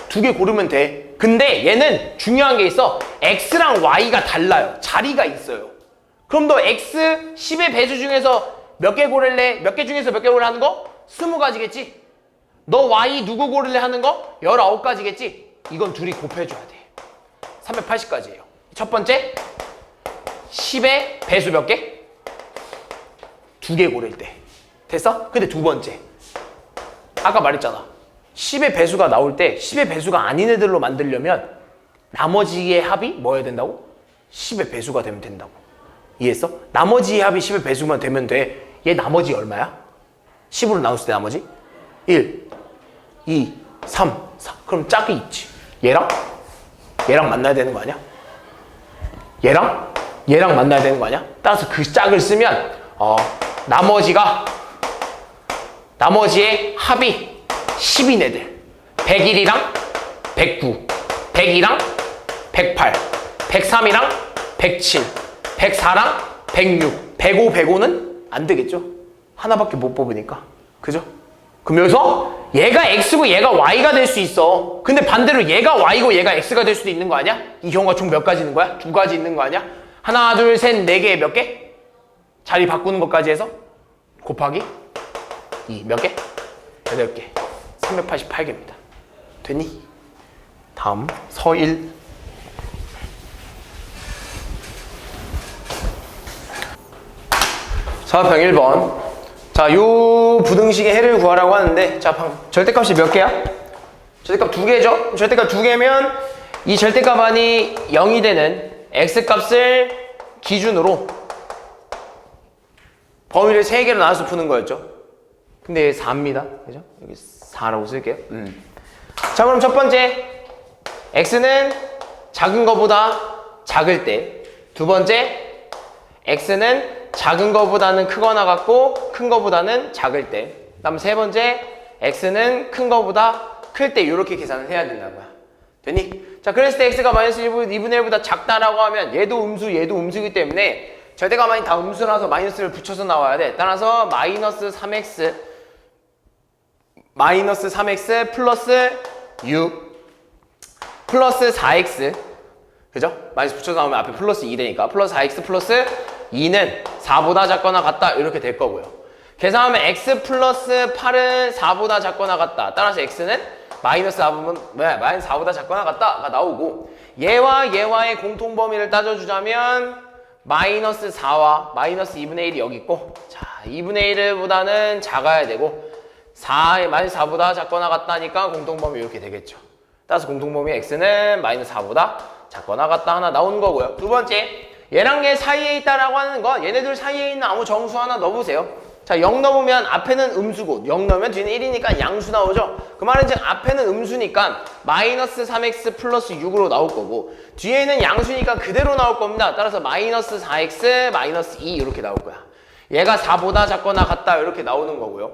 두 개 고르면 돼. 근데 얘는 중요한 게 있어. X랑 Y가 달라요. 자리가 있어요. 그럼 너 X 10의 배수 중에서 몇 개 고를래? 몇 개 중에서 몇 개 고를래 하는 거? 20가지겠지? 너 Y 누구 고를래 하는 거? 19가지겠지? 이건 둘이 곱해줘야 돼. 380가지예요. 첫 번째 10의 배수 몇 개? 2개 고를 때. 됐어? 근데 두 번째 아까 말했잖아. 10의 배수가 나올 때 10의 배수가 아닌 애들로 만들려면 나머지의 합이 뭐여야 된다고? 10의 배수가 되면 된다고. 이해했어? 나머지의 합이 10의 배수만 되면 돼. 얘 나머지 얼마야? 10으로 나눴을 때 나머지? 1, 2, 3, 4. 그럼 짝이 있지. 얘랑 만나야 되는 거 아니야? 얘랑 만나야 되는 거 아니야? 따라서 그 짝을 쓰면 나머지의 합이 10인 애들 101이랑 109 102랑 108 103이랑 107 104랑 106 105 105는 안 되겠죠? 하나밖에 못 뽑으니까. 그죠? 그럼 여기서 얘가 X고 얘가 Y가 될 수 있어. 근데 반대로 얘가 Y고 얘가 X가 될 수도 있는 거 아니야? 이 경우가 총 몇 가지 있는 거야? 2가지 있는 거 아니야? 하나, 둘, 셋, 4개 몇 개? 자리 바꾸는 것까지 해서 곱하기 2 몇 개? 8개 388개입니다. 됐니? 다음 서일. 사업형 1번. 자, 요 부등식의 해를 구하라고 하는데, 자, 절대값이 몇 개야? 절대값 2개죠? 절대값 2개면 이 절대값 안이 0이 되는 x값을 기준으로 범위를 3개로 나눠서 푸는 거였죠. 근데 4입니다. 그죠? 여기 4라고 쓸게요. 자, 그럼 첫 번째 x는 작은 거보다 작을 때, 두 번째 x는 작은 거보다는 크거나 같고 큰 거보다는 작을 때. 그다음 세 번째 x는 큰 거보다 클 때 이렇게 계산을 해야 된다고요. 됐니? 자, 그랬을 때 x가 마이너스 2분의 1보다 작다라고 하면 얘도 음수 얘도 음수이기 때문에 절대가만이 다 음수라서 마이너스를 붙여서 나와야 돼. 따라서 마이너스 3x 플러스 6 플러스 4x, 그죠? 마이너스 붙여서 나오면 앞에 플러스 2 되니까 플러스 4x 플러스 2는 4보다 작거나 같다 이렇게 될 거고요. 계산하면 x 플러스 8은 4보다 작거나 같다. 따라서 x는 마이너스 4보다 작거나 같다가 나오고, 얘와 얘와의 공통범위를 따져주자면 마이너스 4와 마이너스 2분의 1이 여기 있고, 자 2분의 1보다는 작아야 되고 마이너스 4보다 작거나 같다니까 공통범위 이렇게 되겠죠. 따라서 공통범위 x는 마이너스 4보다 작거나 같다 하나 나오는 거고요. 두 번째, 얘랑 얘 사이에 있다라고 하는 건 얘네들 사이에 있는 아무 정수 하나 넣어보세요. 자, 0 넣으면 앞에는 음수고 0 넣으면 뒤는 1이니까 양수 나오죠. 그 말은 지금 앞에는 음수니까 마이너스 3x 플러스 6으로 나올 거고, 뒤에는 양수니까 그대로 나올 겁니다. 따라서 마이너스 4x 마이너스 2 이렇게 나올 거야. 얘가 4보다 작거나 같다 이렇게 나오는 거고요.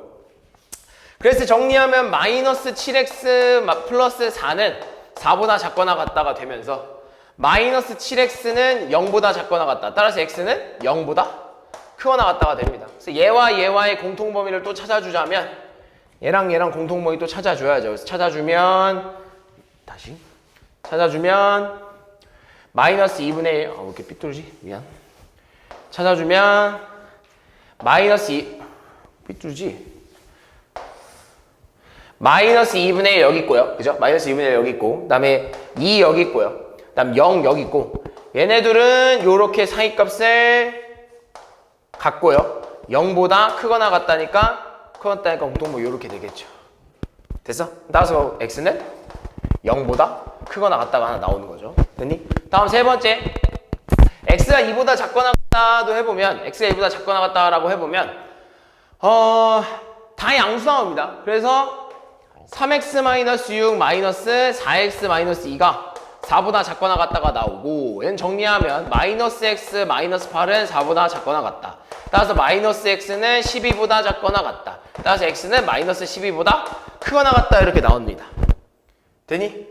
그래서 정리하면 마이너스 7x 플러스 4는 4보다 작거나 같다가 되면서 마이너스 7x는 0보다 작거나 같다. 따라서 x는 0보다 크거나 같다가 됩니다. 그래서 얘와 얘와의 공통범위를 또 찾아주자면 얘랑 얘랑 공통범위 또 찾아줘야죠. 그래서 찾아주면 마이너스 2분의 1, 왜 이렇게 삐뚤지? 미안. 찾아주면 마이너스 2, 삐뚤지? 마이너스 2분의 1 여기 있고요. 그죠? 마이너스 2분의 1 여기 있고, 그 다음에 2 여기 있고요. 그 다음 0 여기 있고, 얘네들은 요렇게 사이값을 같고요. 0보다 크거나 같다니까 공통범위 이렇게 되겠죠. 됐어? 따라서 x는 0보다 크거나 같다가 하나 나오는 거죠. 됐니? 다음 세 번째, x가 2보다 작거나 같다도 해보면, x가 2보다 작거나 같다라고 해보면 다 양수 나옵니다. 그래서 3x-6 마이너스 4x-2가 4보다 작거나 같다가 나오고, 얘는 정리하면 마이너스 x 마이너스 8은 4보다 작거나 같다. 따라서 마이너스 x는 12보다 작거나 같다. 따라서 x는 마이너스 12보다 크거나 같다 이렇게 나옵니다. 되니?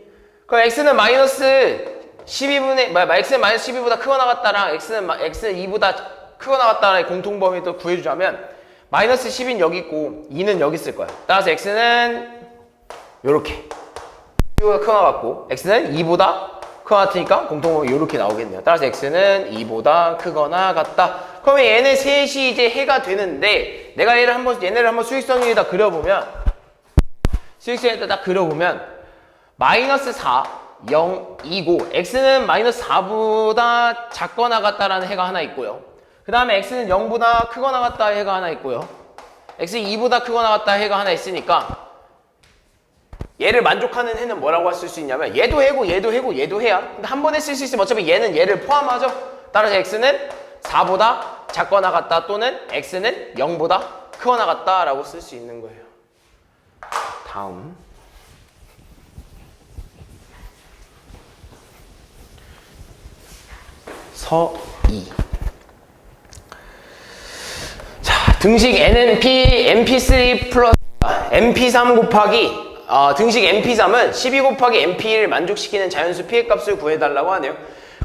그럼 x는 마이너스 12보다 크거나 같다랑 x는 2보다 크거나 같다라는 공통범위 또 구해주자면 마이너스 10은 여기 있고 2는 여기 있을 거야. 따라서 x는 요렇게 2보다 크거나 같고, x는 2보다 크거나 같으니까 공통범위 요렇게 나오겠네요. 따라서 x는 2보다 크거나 같다. 그러면 얘네 셋이 이제 해가 되는데, 내가 얘네를 한번 수익성에다 그려보면, 마이너스 4, 0, 2고, x는 마이너스 4보다 작거나 같다라는 해가 하나 있고요. 그 다음에 x는 0보다 크거나 같다 해가 하나 있고요. x는 2보다 크거나 같다 해가 하나 있으니까, 얘를 만족하는 해는 뭐라고 쓸 수 있냐면, 얘도 해고 얘도 해고 얘도 해야. 근데 한 번에 쓸 수 있으면 어차피 얘는 얘를 포함하죠. 따라서 x는 4보다 작거나 같다 또는 x는 0보다 크거나 같다 라고 쓸 수 있는 거예요. 다음, 서 2. 자, 등식 NNP MP3 플러스 MP3 곱하기 등식 MP3은 12 곱하기 MP1을 만족시키는 자연수 P의 값을 구해달라고 하네요.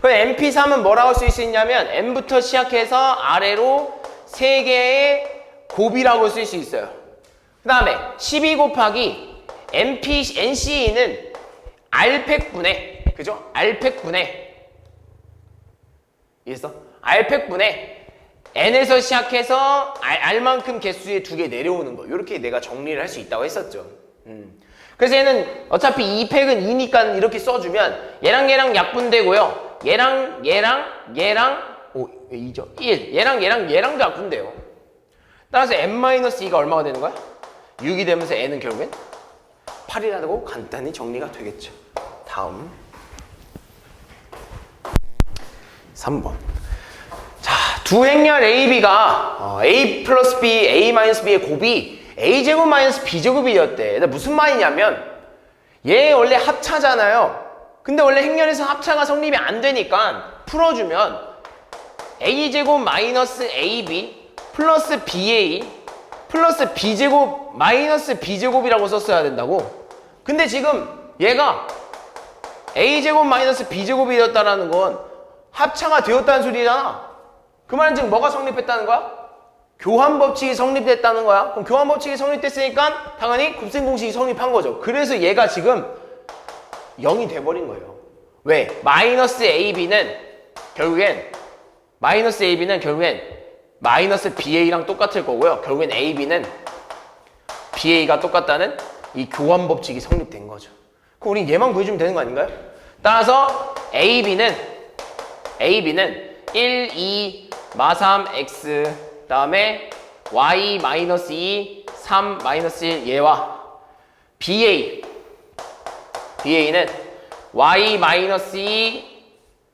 그럼 MP3은 뭐라고 쓸 수 있냐면 N부터 시작해서 아래로 3개의 곱이라고 쓸 수 있어요. 그 다음에 12 곱하기 NCE는 R팩분의, 그죠? R팩분의, 이해했어? R팩분의 N에서 시작해서 R만큼 개수의 2개 내려오는 거, 이렇게 내가 정리를 할 수 있다고 했었죠. 그래서 얘는 어차피 2팩은 2니까 이렇게 써주면 얘랑 약분되고요. 얘랑 2죠. 1. 얘랑도 약분돼요. 따라서 n-2가 얼마가 되는 거야? 6이 되면서 n은 결국엔 8이라고 간단히 정리가 되겠죠. 다음 3번. 자, 두 행렬 AB가 A 플러스 B, A 마이너스 B의 곱이 A제곱 마이너스 B제곱이 되었대. 무슨 말이냐면 얘 원래 합차잖아요. 근데 원래 행렬에서 합차가 성립이 안 되니까 풀어주면 a제곱 마이너스 ab 플러스 ba 플러스 b제곱 마이너스 b제곱이라고 썼어야 된다고. 근데 지금 얘가 a제곱 마이너스 b제곱이 되었다는 건 합차가 되었다는 소리잖아. 그 말은 지금 뭐가 성립했다는 거야? 교환법칙이 성립됐다는 거야. 그럼 교환법칙이 성립됐으니까 당연히 곱셈공식이 성립한 거죠. 그래서 얘가 지금 0이 돼버린 거예요. 왜? 마이너스 ab는 결국엔 마이너스 ba랑 똑같을 거고요. 결국엔 ab는 ba가 똑같다는 이 교환법칙이 성립된 거죠. 그럼 우린 얘만 구해주면 되는 거 아닌가요? 따라서 ab는 1, 2, 마3, x 다음에 y 마이너스 2, 3 마이너스 1 얘와 ba는 y 마이너스 2,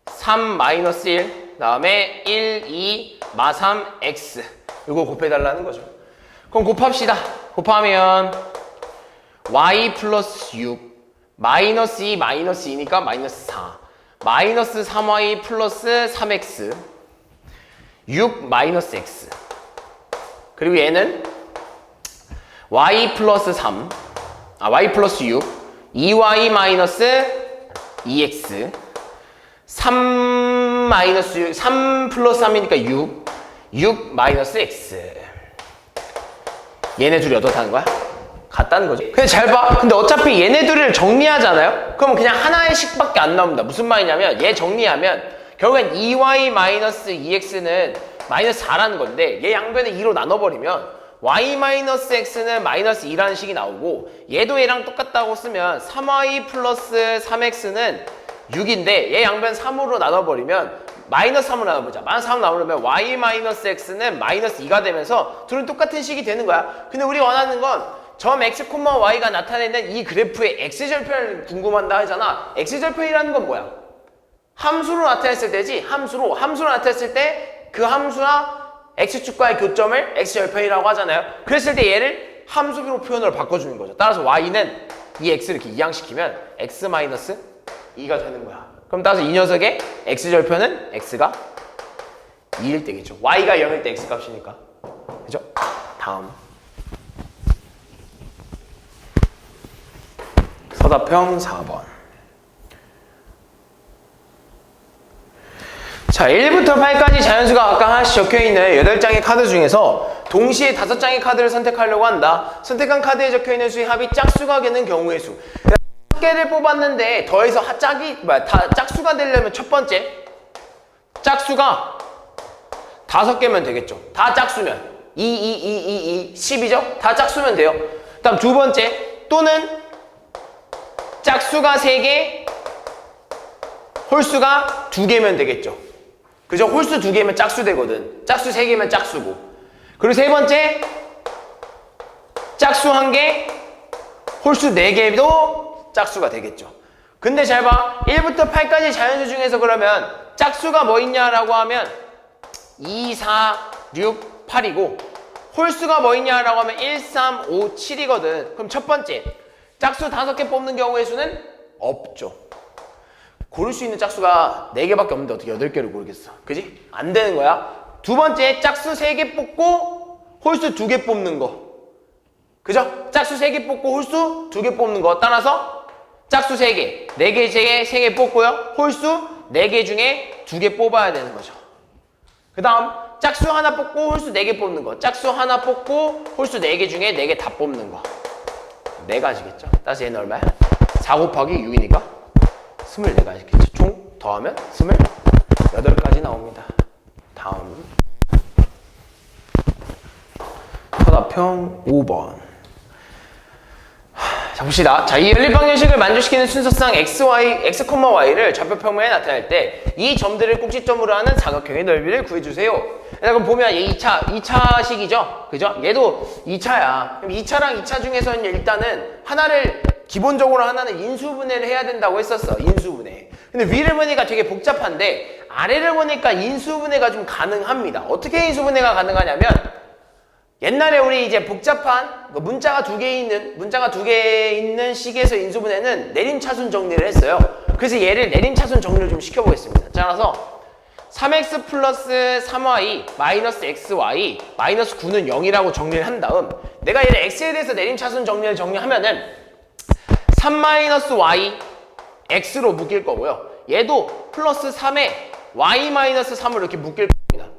3 마이너스 1 다음에 1, 2, 마3, x 이거 곱해달라는 거죠. 그럼 곱합시다. 곱하면 y 플러스 6 마이너스 2 마이너스 2니까 마이너스 4 마이너스 3y 플러스 3x 6 마이너스 x 그리고 얘는 y 플러스 3 y 플러스 6 2y 마이너스 2x 3 마이너스 6 3 플러스 3이니까 6 마이너스 x 얘네 둘이 어떻다는 거야? 같다는 거죠. 근데 잘 봐. 근데 어차피 얘네 둘을 정리하잖아요? 그러면 그냥 하나의 식밖에 안 나옵니다. 무슨 말이냐면 얘 정리하면 결국엔 2y 마이너스 2x는 마이너스 4라는 건데 얘 양변에 2로 나눠버리면 y 마이너스 x는 마이너스 2라는 식이 나오고 얘도 얘랑 똑같다고 쓰면 3y 플러스 3x는 6인데 얘 양변 3으로 나눠버리면 마이너스 3으로 나눠보자. 마이너스 3으로 나누면 y 마이너스 x는 마이너스 2가 되면서 둘은 똑같은 식이 되는 거야. 근데 우리 원하는 건 점 x, y가 나타내는 이 그래프의 x절편을 궁금한다 하잖아. x절편이라는 건 뭐야? 함수로 나타냈을 때지. 함수로 나타냈을 때 그 함수와 x축과의 교점을 x절편이라고 하잖아요. 그랬을 때 얘를 함수로 표현으로 바꿔주는 거죠. 따라서 y는 이 x를 이렇게 이항시키면 x 마이너스 2가 되는 거야. 그럼 따라서 이 녀석의 x절편은 x가 2일 때겠죠. y가 0일 때 x값이니까. 그죠? 다음 서답형 4번. 자, 1부터 8까지 자연수가 각각 하나씩 적혀있는 8장의 카드 중에서 동시에 5장의 카드를 선택하려고 한다. 선택한 카드에 적혀있는 수의 합이 짝수가 되는 경우의 수. 5개를 뽑았는데 더해서 짝수가 되려면 첫 번째 짝수가 5개면 되겠죠. 다 짝수면 2, 10이죠? 다 짝수면 돼요. 다음 두 번째 또는 짝수가 3개 홀수가 2개면 되겠죠. 그죠? 홀수 2개면 짝수 되거든. 짝수 3개면 짝수고. 그리고 세 번째 짝수 1개 홀수 4개도 짝수가 되겠죠. 근데 잘 봐. 1부터 8까지 자연수 중에서 그러면 짝수가 뭐 있냐라고 하면 2, 4, 6, 8이고 홀수가 뭐 있냐라고 하면 1, 3, 5, 7이거든. 그럼 첫 번째 짝수 5개 뽑는 경우의 수는 없죠. 고를 수 있는 짝수가 4개밖에 없는데 어떻게 8개를 고르겠어. 그지? 안 되는 거야. 두 번째 짝수 3개 뽑고 홀수 2개 뽑는 거. 그죠? 짝수 3개 뽑고 홀수 2개 뽑는 거. 따라서 짝수 3개, 4개 중에 3개 뽑고요. 홀수 4개 중에 2개 뽑아야 되는 거죠. 그 다음 짝수 하나 뽑고 홀수 4개 뽑는 거. 짝수 하나 뽑고 홀수 4개 중에 4개 다 뽑는 거. 4가지겠죠. 따라서 얘는 얼마야? 4 곱하기 6이니까 24가지겠죠. 총 더하면 28가지 나옵니다. 다음 서답형 5번. 자, 봅시다. 자, 이 연립방정식을 만족시키는 순서상 x, y를 좌표평면에 나타낼 때 이 점들을 꼭지점으로 하는 사각형의 넓이를 구해주세요. 그럼 보면 얘 2차식이죠? 그죠? 얘도 2차야. 그럼 2차랑 2차 중에서는 일단은 하나를 기본적으로 하나는 인수분해를 해야 된다고 했었어. 인수분해. 근데 위를 보니까 되게 복잡한데 아래를 보니까 인수분해가 좀 가능합니다. 어떻게 인수분해가 가능하냐면 옛날에 우리 이제 복잡한 문자가 두 개 있는 식에서 인수분해는 내림차순 정리를 했어요. 그래서 얘를 내림차순 정리를 좀 시켜보겠습니다. 따라서 3x 플러스 3y 마이너스 xy 마이너스 9는 0이라고 정리를 한 다음 내가 얘를 x에 대해서 내림차순 정리하면은 3 마이너스 y x로 묶일 거고요. 얘도 플러스 3에 y 마이너스 3으로 이렇게 묶일 겁니다.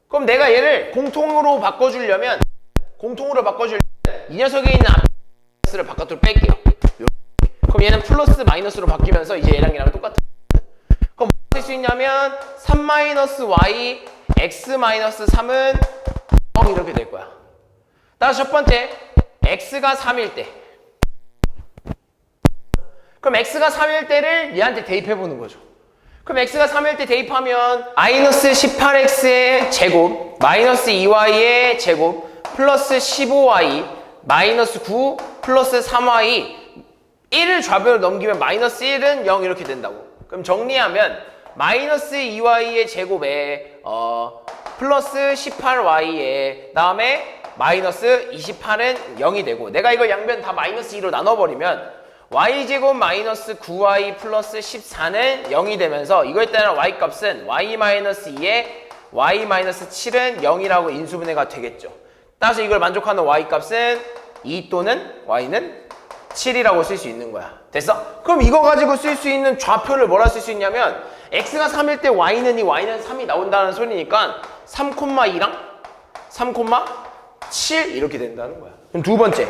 그럼 내가 얘를 공통으로 바꿔주려면 이 녀석에 있는 x를 바깥으로 뺄게요. 그럼 얘는 플러스 마이너스로 바뀌면서 이제 얘랑 똑같아. 그럼 뭐가 될 수 있냐면 3 마이너스 y x 마이너스 3은 0 이렇게 될 거야. 따라서 첫 번째 x가 3일 때 그럼 x가 3일 때를 얘한테 대입해 보는 거죠. 그럼 x가 3일 때 대입하면 마이너스 18x의 제곱 마이너스 2y의 제곱 플러스 15y 마이너스 9 플러스 3y 1을 좌변으로 넘기면 마이너스 1은 0 이렇게 된다고. 그럼 정리하면 마이너스 2y의 제곱에 플러스 18y에 다음에 마이너스 28은 0이 되고 내가 이걸 양변 다 마이너스 2로 나눠버리면 y제곱 마이너스 9y 플러스 14는 0이 되면서 이거에 따른 y값은 y 마이너스 2에 y 마이너스 7은 0이라고 인수분해가 되겠죠. 따라서 이걸 만족하는 y값은 2 또는 y는 7이라고 쓸 수 있는 거야. 됐어? 그럼 이거 가지고 쓸 수 있는 좌표를 뭐라 쓸 수 있냐면 x가 3일 때 y는 2, y는 3이 나온다는 소리니까 3,2랑 3,7 이렇게 된다는 거야. 그럼 두 번째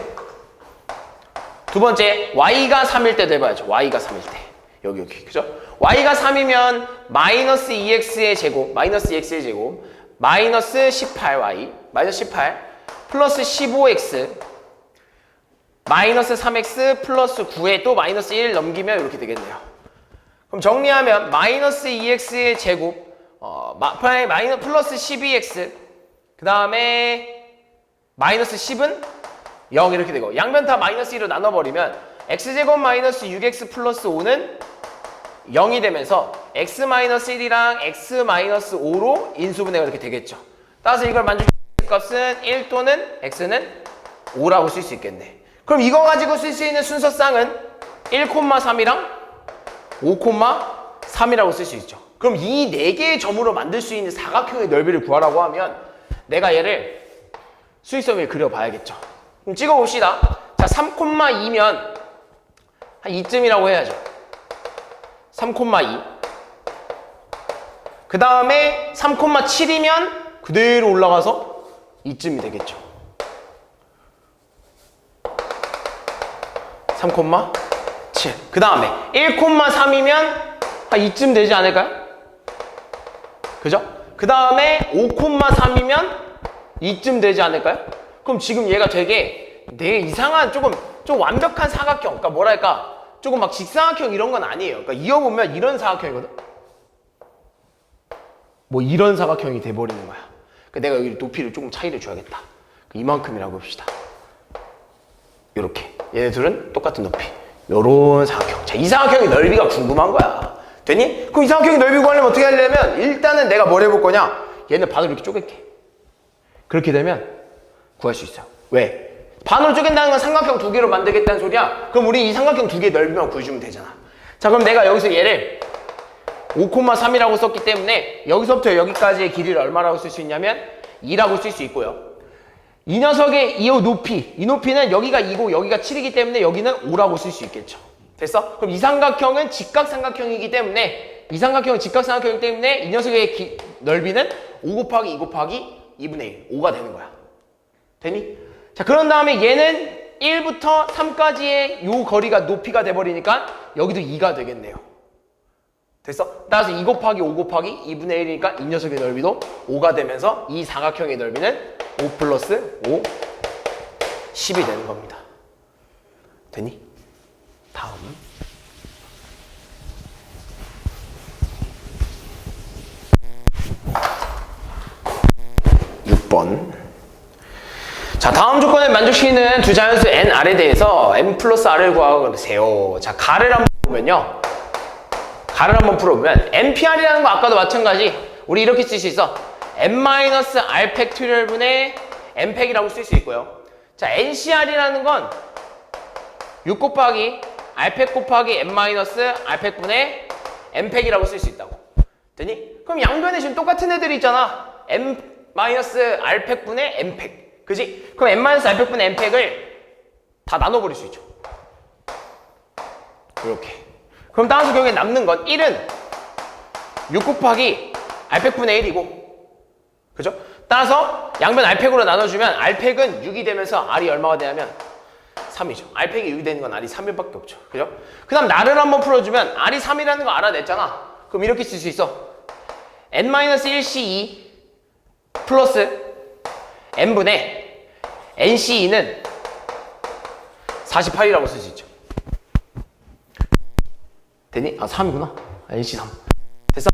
y가 3일 때도 해봐야죠. y가 3일 때 여기 그죠? y가 3이면 마이너스 2x의 제곱 마이너스 2x의 제곱 마이너스 18y 마이너스 18 플러스 15x 마이너스 3x 플러스 9에 또 마이너스 1 넘기면 이렇게 되겠네요. 그럼 정리하면 마이너스 2x의 제곱 플러스 12x 그 다음에 마이너스 10은 0 이렇게 되고 양변 다 마이너스 2로 나눠버리면 x제곱 마이너스 6x 플러스 5는 0이 되면서 x 마이너스 1이랑 x 마이너스 5로 인수분해가 이렇게 되겠죠. 따라서 이걸 만족시키는 값은 1 또는 x는 5라고 쓸 수 있겠네. 그럼 이거 가지고 쓸 수 있는 순서쌍은 1,3이랑 5,3이라고 쓸 수 있죠. 그럼 이 4개의 점으로 만들 수 있는 사각형의 넓이를 구하라고 하면 내가 얘를 수익성을 그려봐야겠죠. 그럼 찍어봅시다. 자, 3,2면 한 이쯤이라고 해야죠. 3,2 그 다음에 3,7이면 그대로 올라가서 이쯤이 되겠죠. 3,7 그 다음에 1,3이면 한 이쯤 되지 않을까요? 그죠? 그 다음에 5,3이면 이쯤 되지 않을까요? 그럼 지금 얘가 되게 이상한 좀 완벽한 사각형 그러니까 뭐랄까 조금 막 직사각형 이런 건 아니에요. 그러니까 이어보면 이런 사각형이거든? 뭐 이런 사각형이 돼버리는 거야. 그러니까 내가 여기 높이를 조금 차이를 줘야겠다. 이만큼이라고 봅시다. 요렇게 얘네 둘은 똑같은 높이 요런 사각형. 자, 이 사각형의 넓이가 궁금한 거야. 되니? 그럼 이 사각형의 넓이 구하려면 어떻게 하려면 일단은 내가 뭘 해볼 거냐 얘는 반으로 이렇게 쪼갤게. 그렇게 되면 구할 수 있어. 왜? 반으로 쪼갠다는 건 삼각형 2개로 만들겠다는 소리야. 그럼 우리 이 삼각형 2개 넓이만 구해주면 되잖아. 자, 그럼 내가 여기서 얘를 5,3이라고 썼기 때문에 여기서부터 여기까지의 길이를 얼마라고 쓸 수 있냐면 2라고 쓸 수 있고요. 이 녀석의 이 높이는 여기가 2고 여기가 7이기 때문에 여기는 5라고 쓸 수 있겠죠. 됐어? 그럼 이 삼각형은 직각삼각형이기 때문에 이 삼각형은 직각삼각형이기 때문에 이 녀석의 넓이는 5 곱하기 2 곱하기 2분의 1 5가 되는 거야. 되니? 자, 그런 다음에 얘는 1부터 3까지의 요 거리가 높이가 돼버리니까 여기도 2가 되겠네요. 됐어? 따라서 2 곱하기 5 곱하기 2분의 1이니까 이 녀석의 넓이도 5가 되면서 이 사각형의 넓이는 5 플러스 5 10이 되는 겁니다. 되니? 다음 6번. 자, 다음 조건을 만족시키는 두 자연수 n, r에 대해서 n 플러스 r을 구하세요. 자, 가를 한번 보면요. 가를 한번 풀어보면 npr이라는 거 아까도 마찬가지 우리 이렇게 쓸 수 있어. n-r 팩토리얼분의 n 팩이라고 쓸 수 있고요. 자, ncr이라는 건 6 곱하기 r 팩 곱하기 n-r 팩분의 n 팩이라고 쓸 수 있다고. 되니? 그럼 양변에 지금 똑같은 애들이 있잖아. m-r팩분의 m팩. 그지? 그럼 m-r팩분의 m팩을 다 나눠버릴 수 있죠. 이렇게. 그럼 따라서 결국에 남는 건 1은 6 곱하기 r팩분의 1이고, 그죠? 따라서 양변 r팩으로 나눠주면 r팩은 6이 되면서 r이 얼마가 되냐면 3이죠. r팩이 6이 되는 건 r이 3일밖에 없죠. 그죠? 그 다음 나를 한번 풀어주면 r이 3이라는 거 알아냈잖아. 그럼 이렇게 쓸 수 있어. n-1c2 플러스 n분의 nc2는 48이라고 쓸 수 있죠. 되니? 아 3이구나. nc3. 됐어?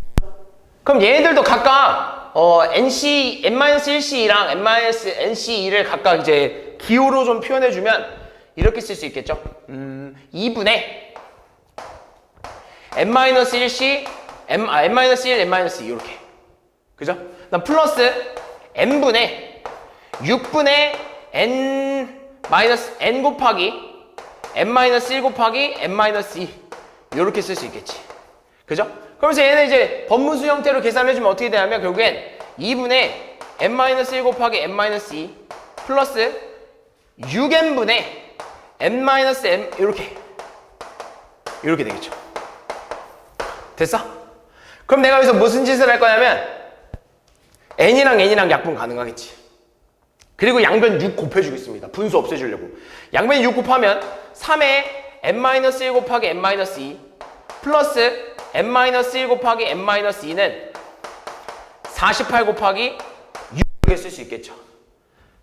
그럼 얘네들도 각각 n-1c2랑 n-nc2를 각각 이제 기호로 좀 표현해주면 이렇게 쓸 수 있겠죠. 2분의 n-1c, n-1, n-2 이렇게. 그죠? 그다음 플러스 n분의 6분의 n 곱하기 n-1 곱하기 n-2 이렇게 쓸 수 있겠지. 그죠? 그러면서 얘는 이제 번문수 형태로 계산해주면 어떻게 되냐면 결국엔 2분의 n-1 곱하기 n-2 플러스 6n분의 n-m 이렇게 되겠죠. 됐어? 그럼 내가 여기서 무슨 짓을 할 거냐면 n이랑 약분 가능하겠지. 그리고 양변 6 곱해주겠습니다. 분수 없애주려고. 양변 6 곱하면 3에 n-1 곱하기 n-2 플러스 n-1 곱하기 n-2는 48 곱하기 6 이렇게 쓸 수 있겠죠.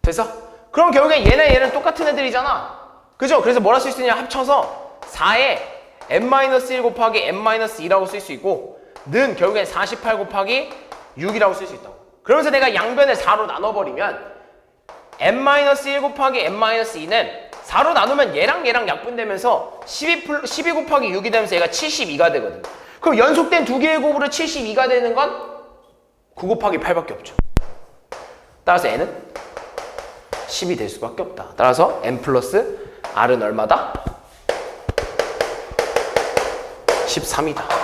됐어? 그럼 결국엔 얘는 똑같은 애들이잖아. 그죠? 그래서 뭐라 쓸 수 있냐? 합쳐서 4에 n-1 곱하기 n-2라고 쓸 수 있고 는 결국엔 48 곱하기 6이라고 쓸 수 있다고. 그러면서 내가 양변을 4로 나눠버리면 n-1 곱하기 n-2는 4로 나누면 얘랑 약분되면서 12 곱하기 6이 되면서 얘가 72가 되거든. 그럼 연속된 두 개의 곱으로 72가 되는 건 9 곱하기 8밖에 없죠. 따라서 n은 10이 될 수밖에 없다. 따라서 n 플러스 r은 얼마다? 13이다.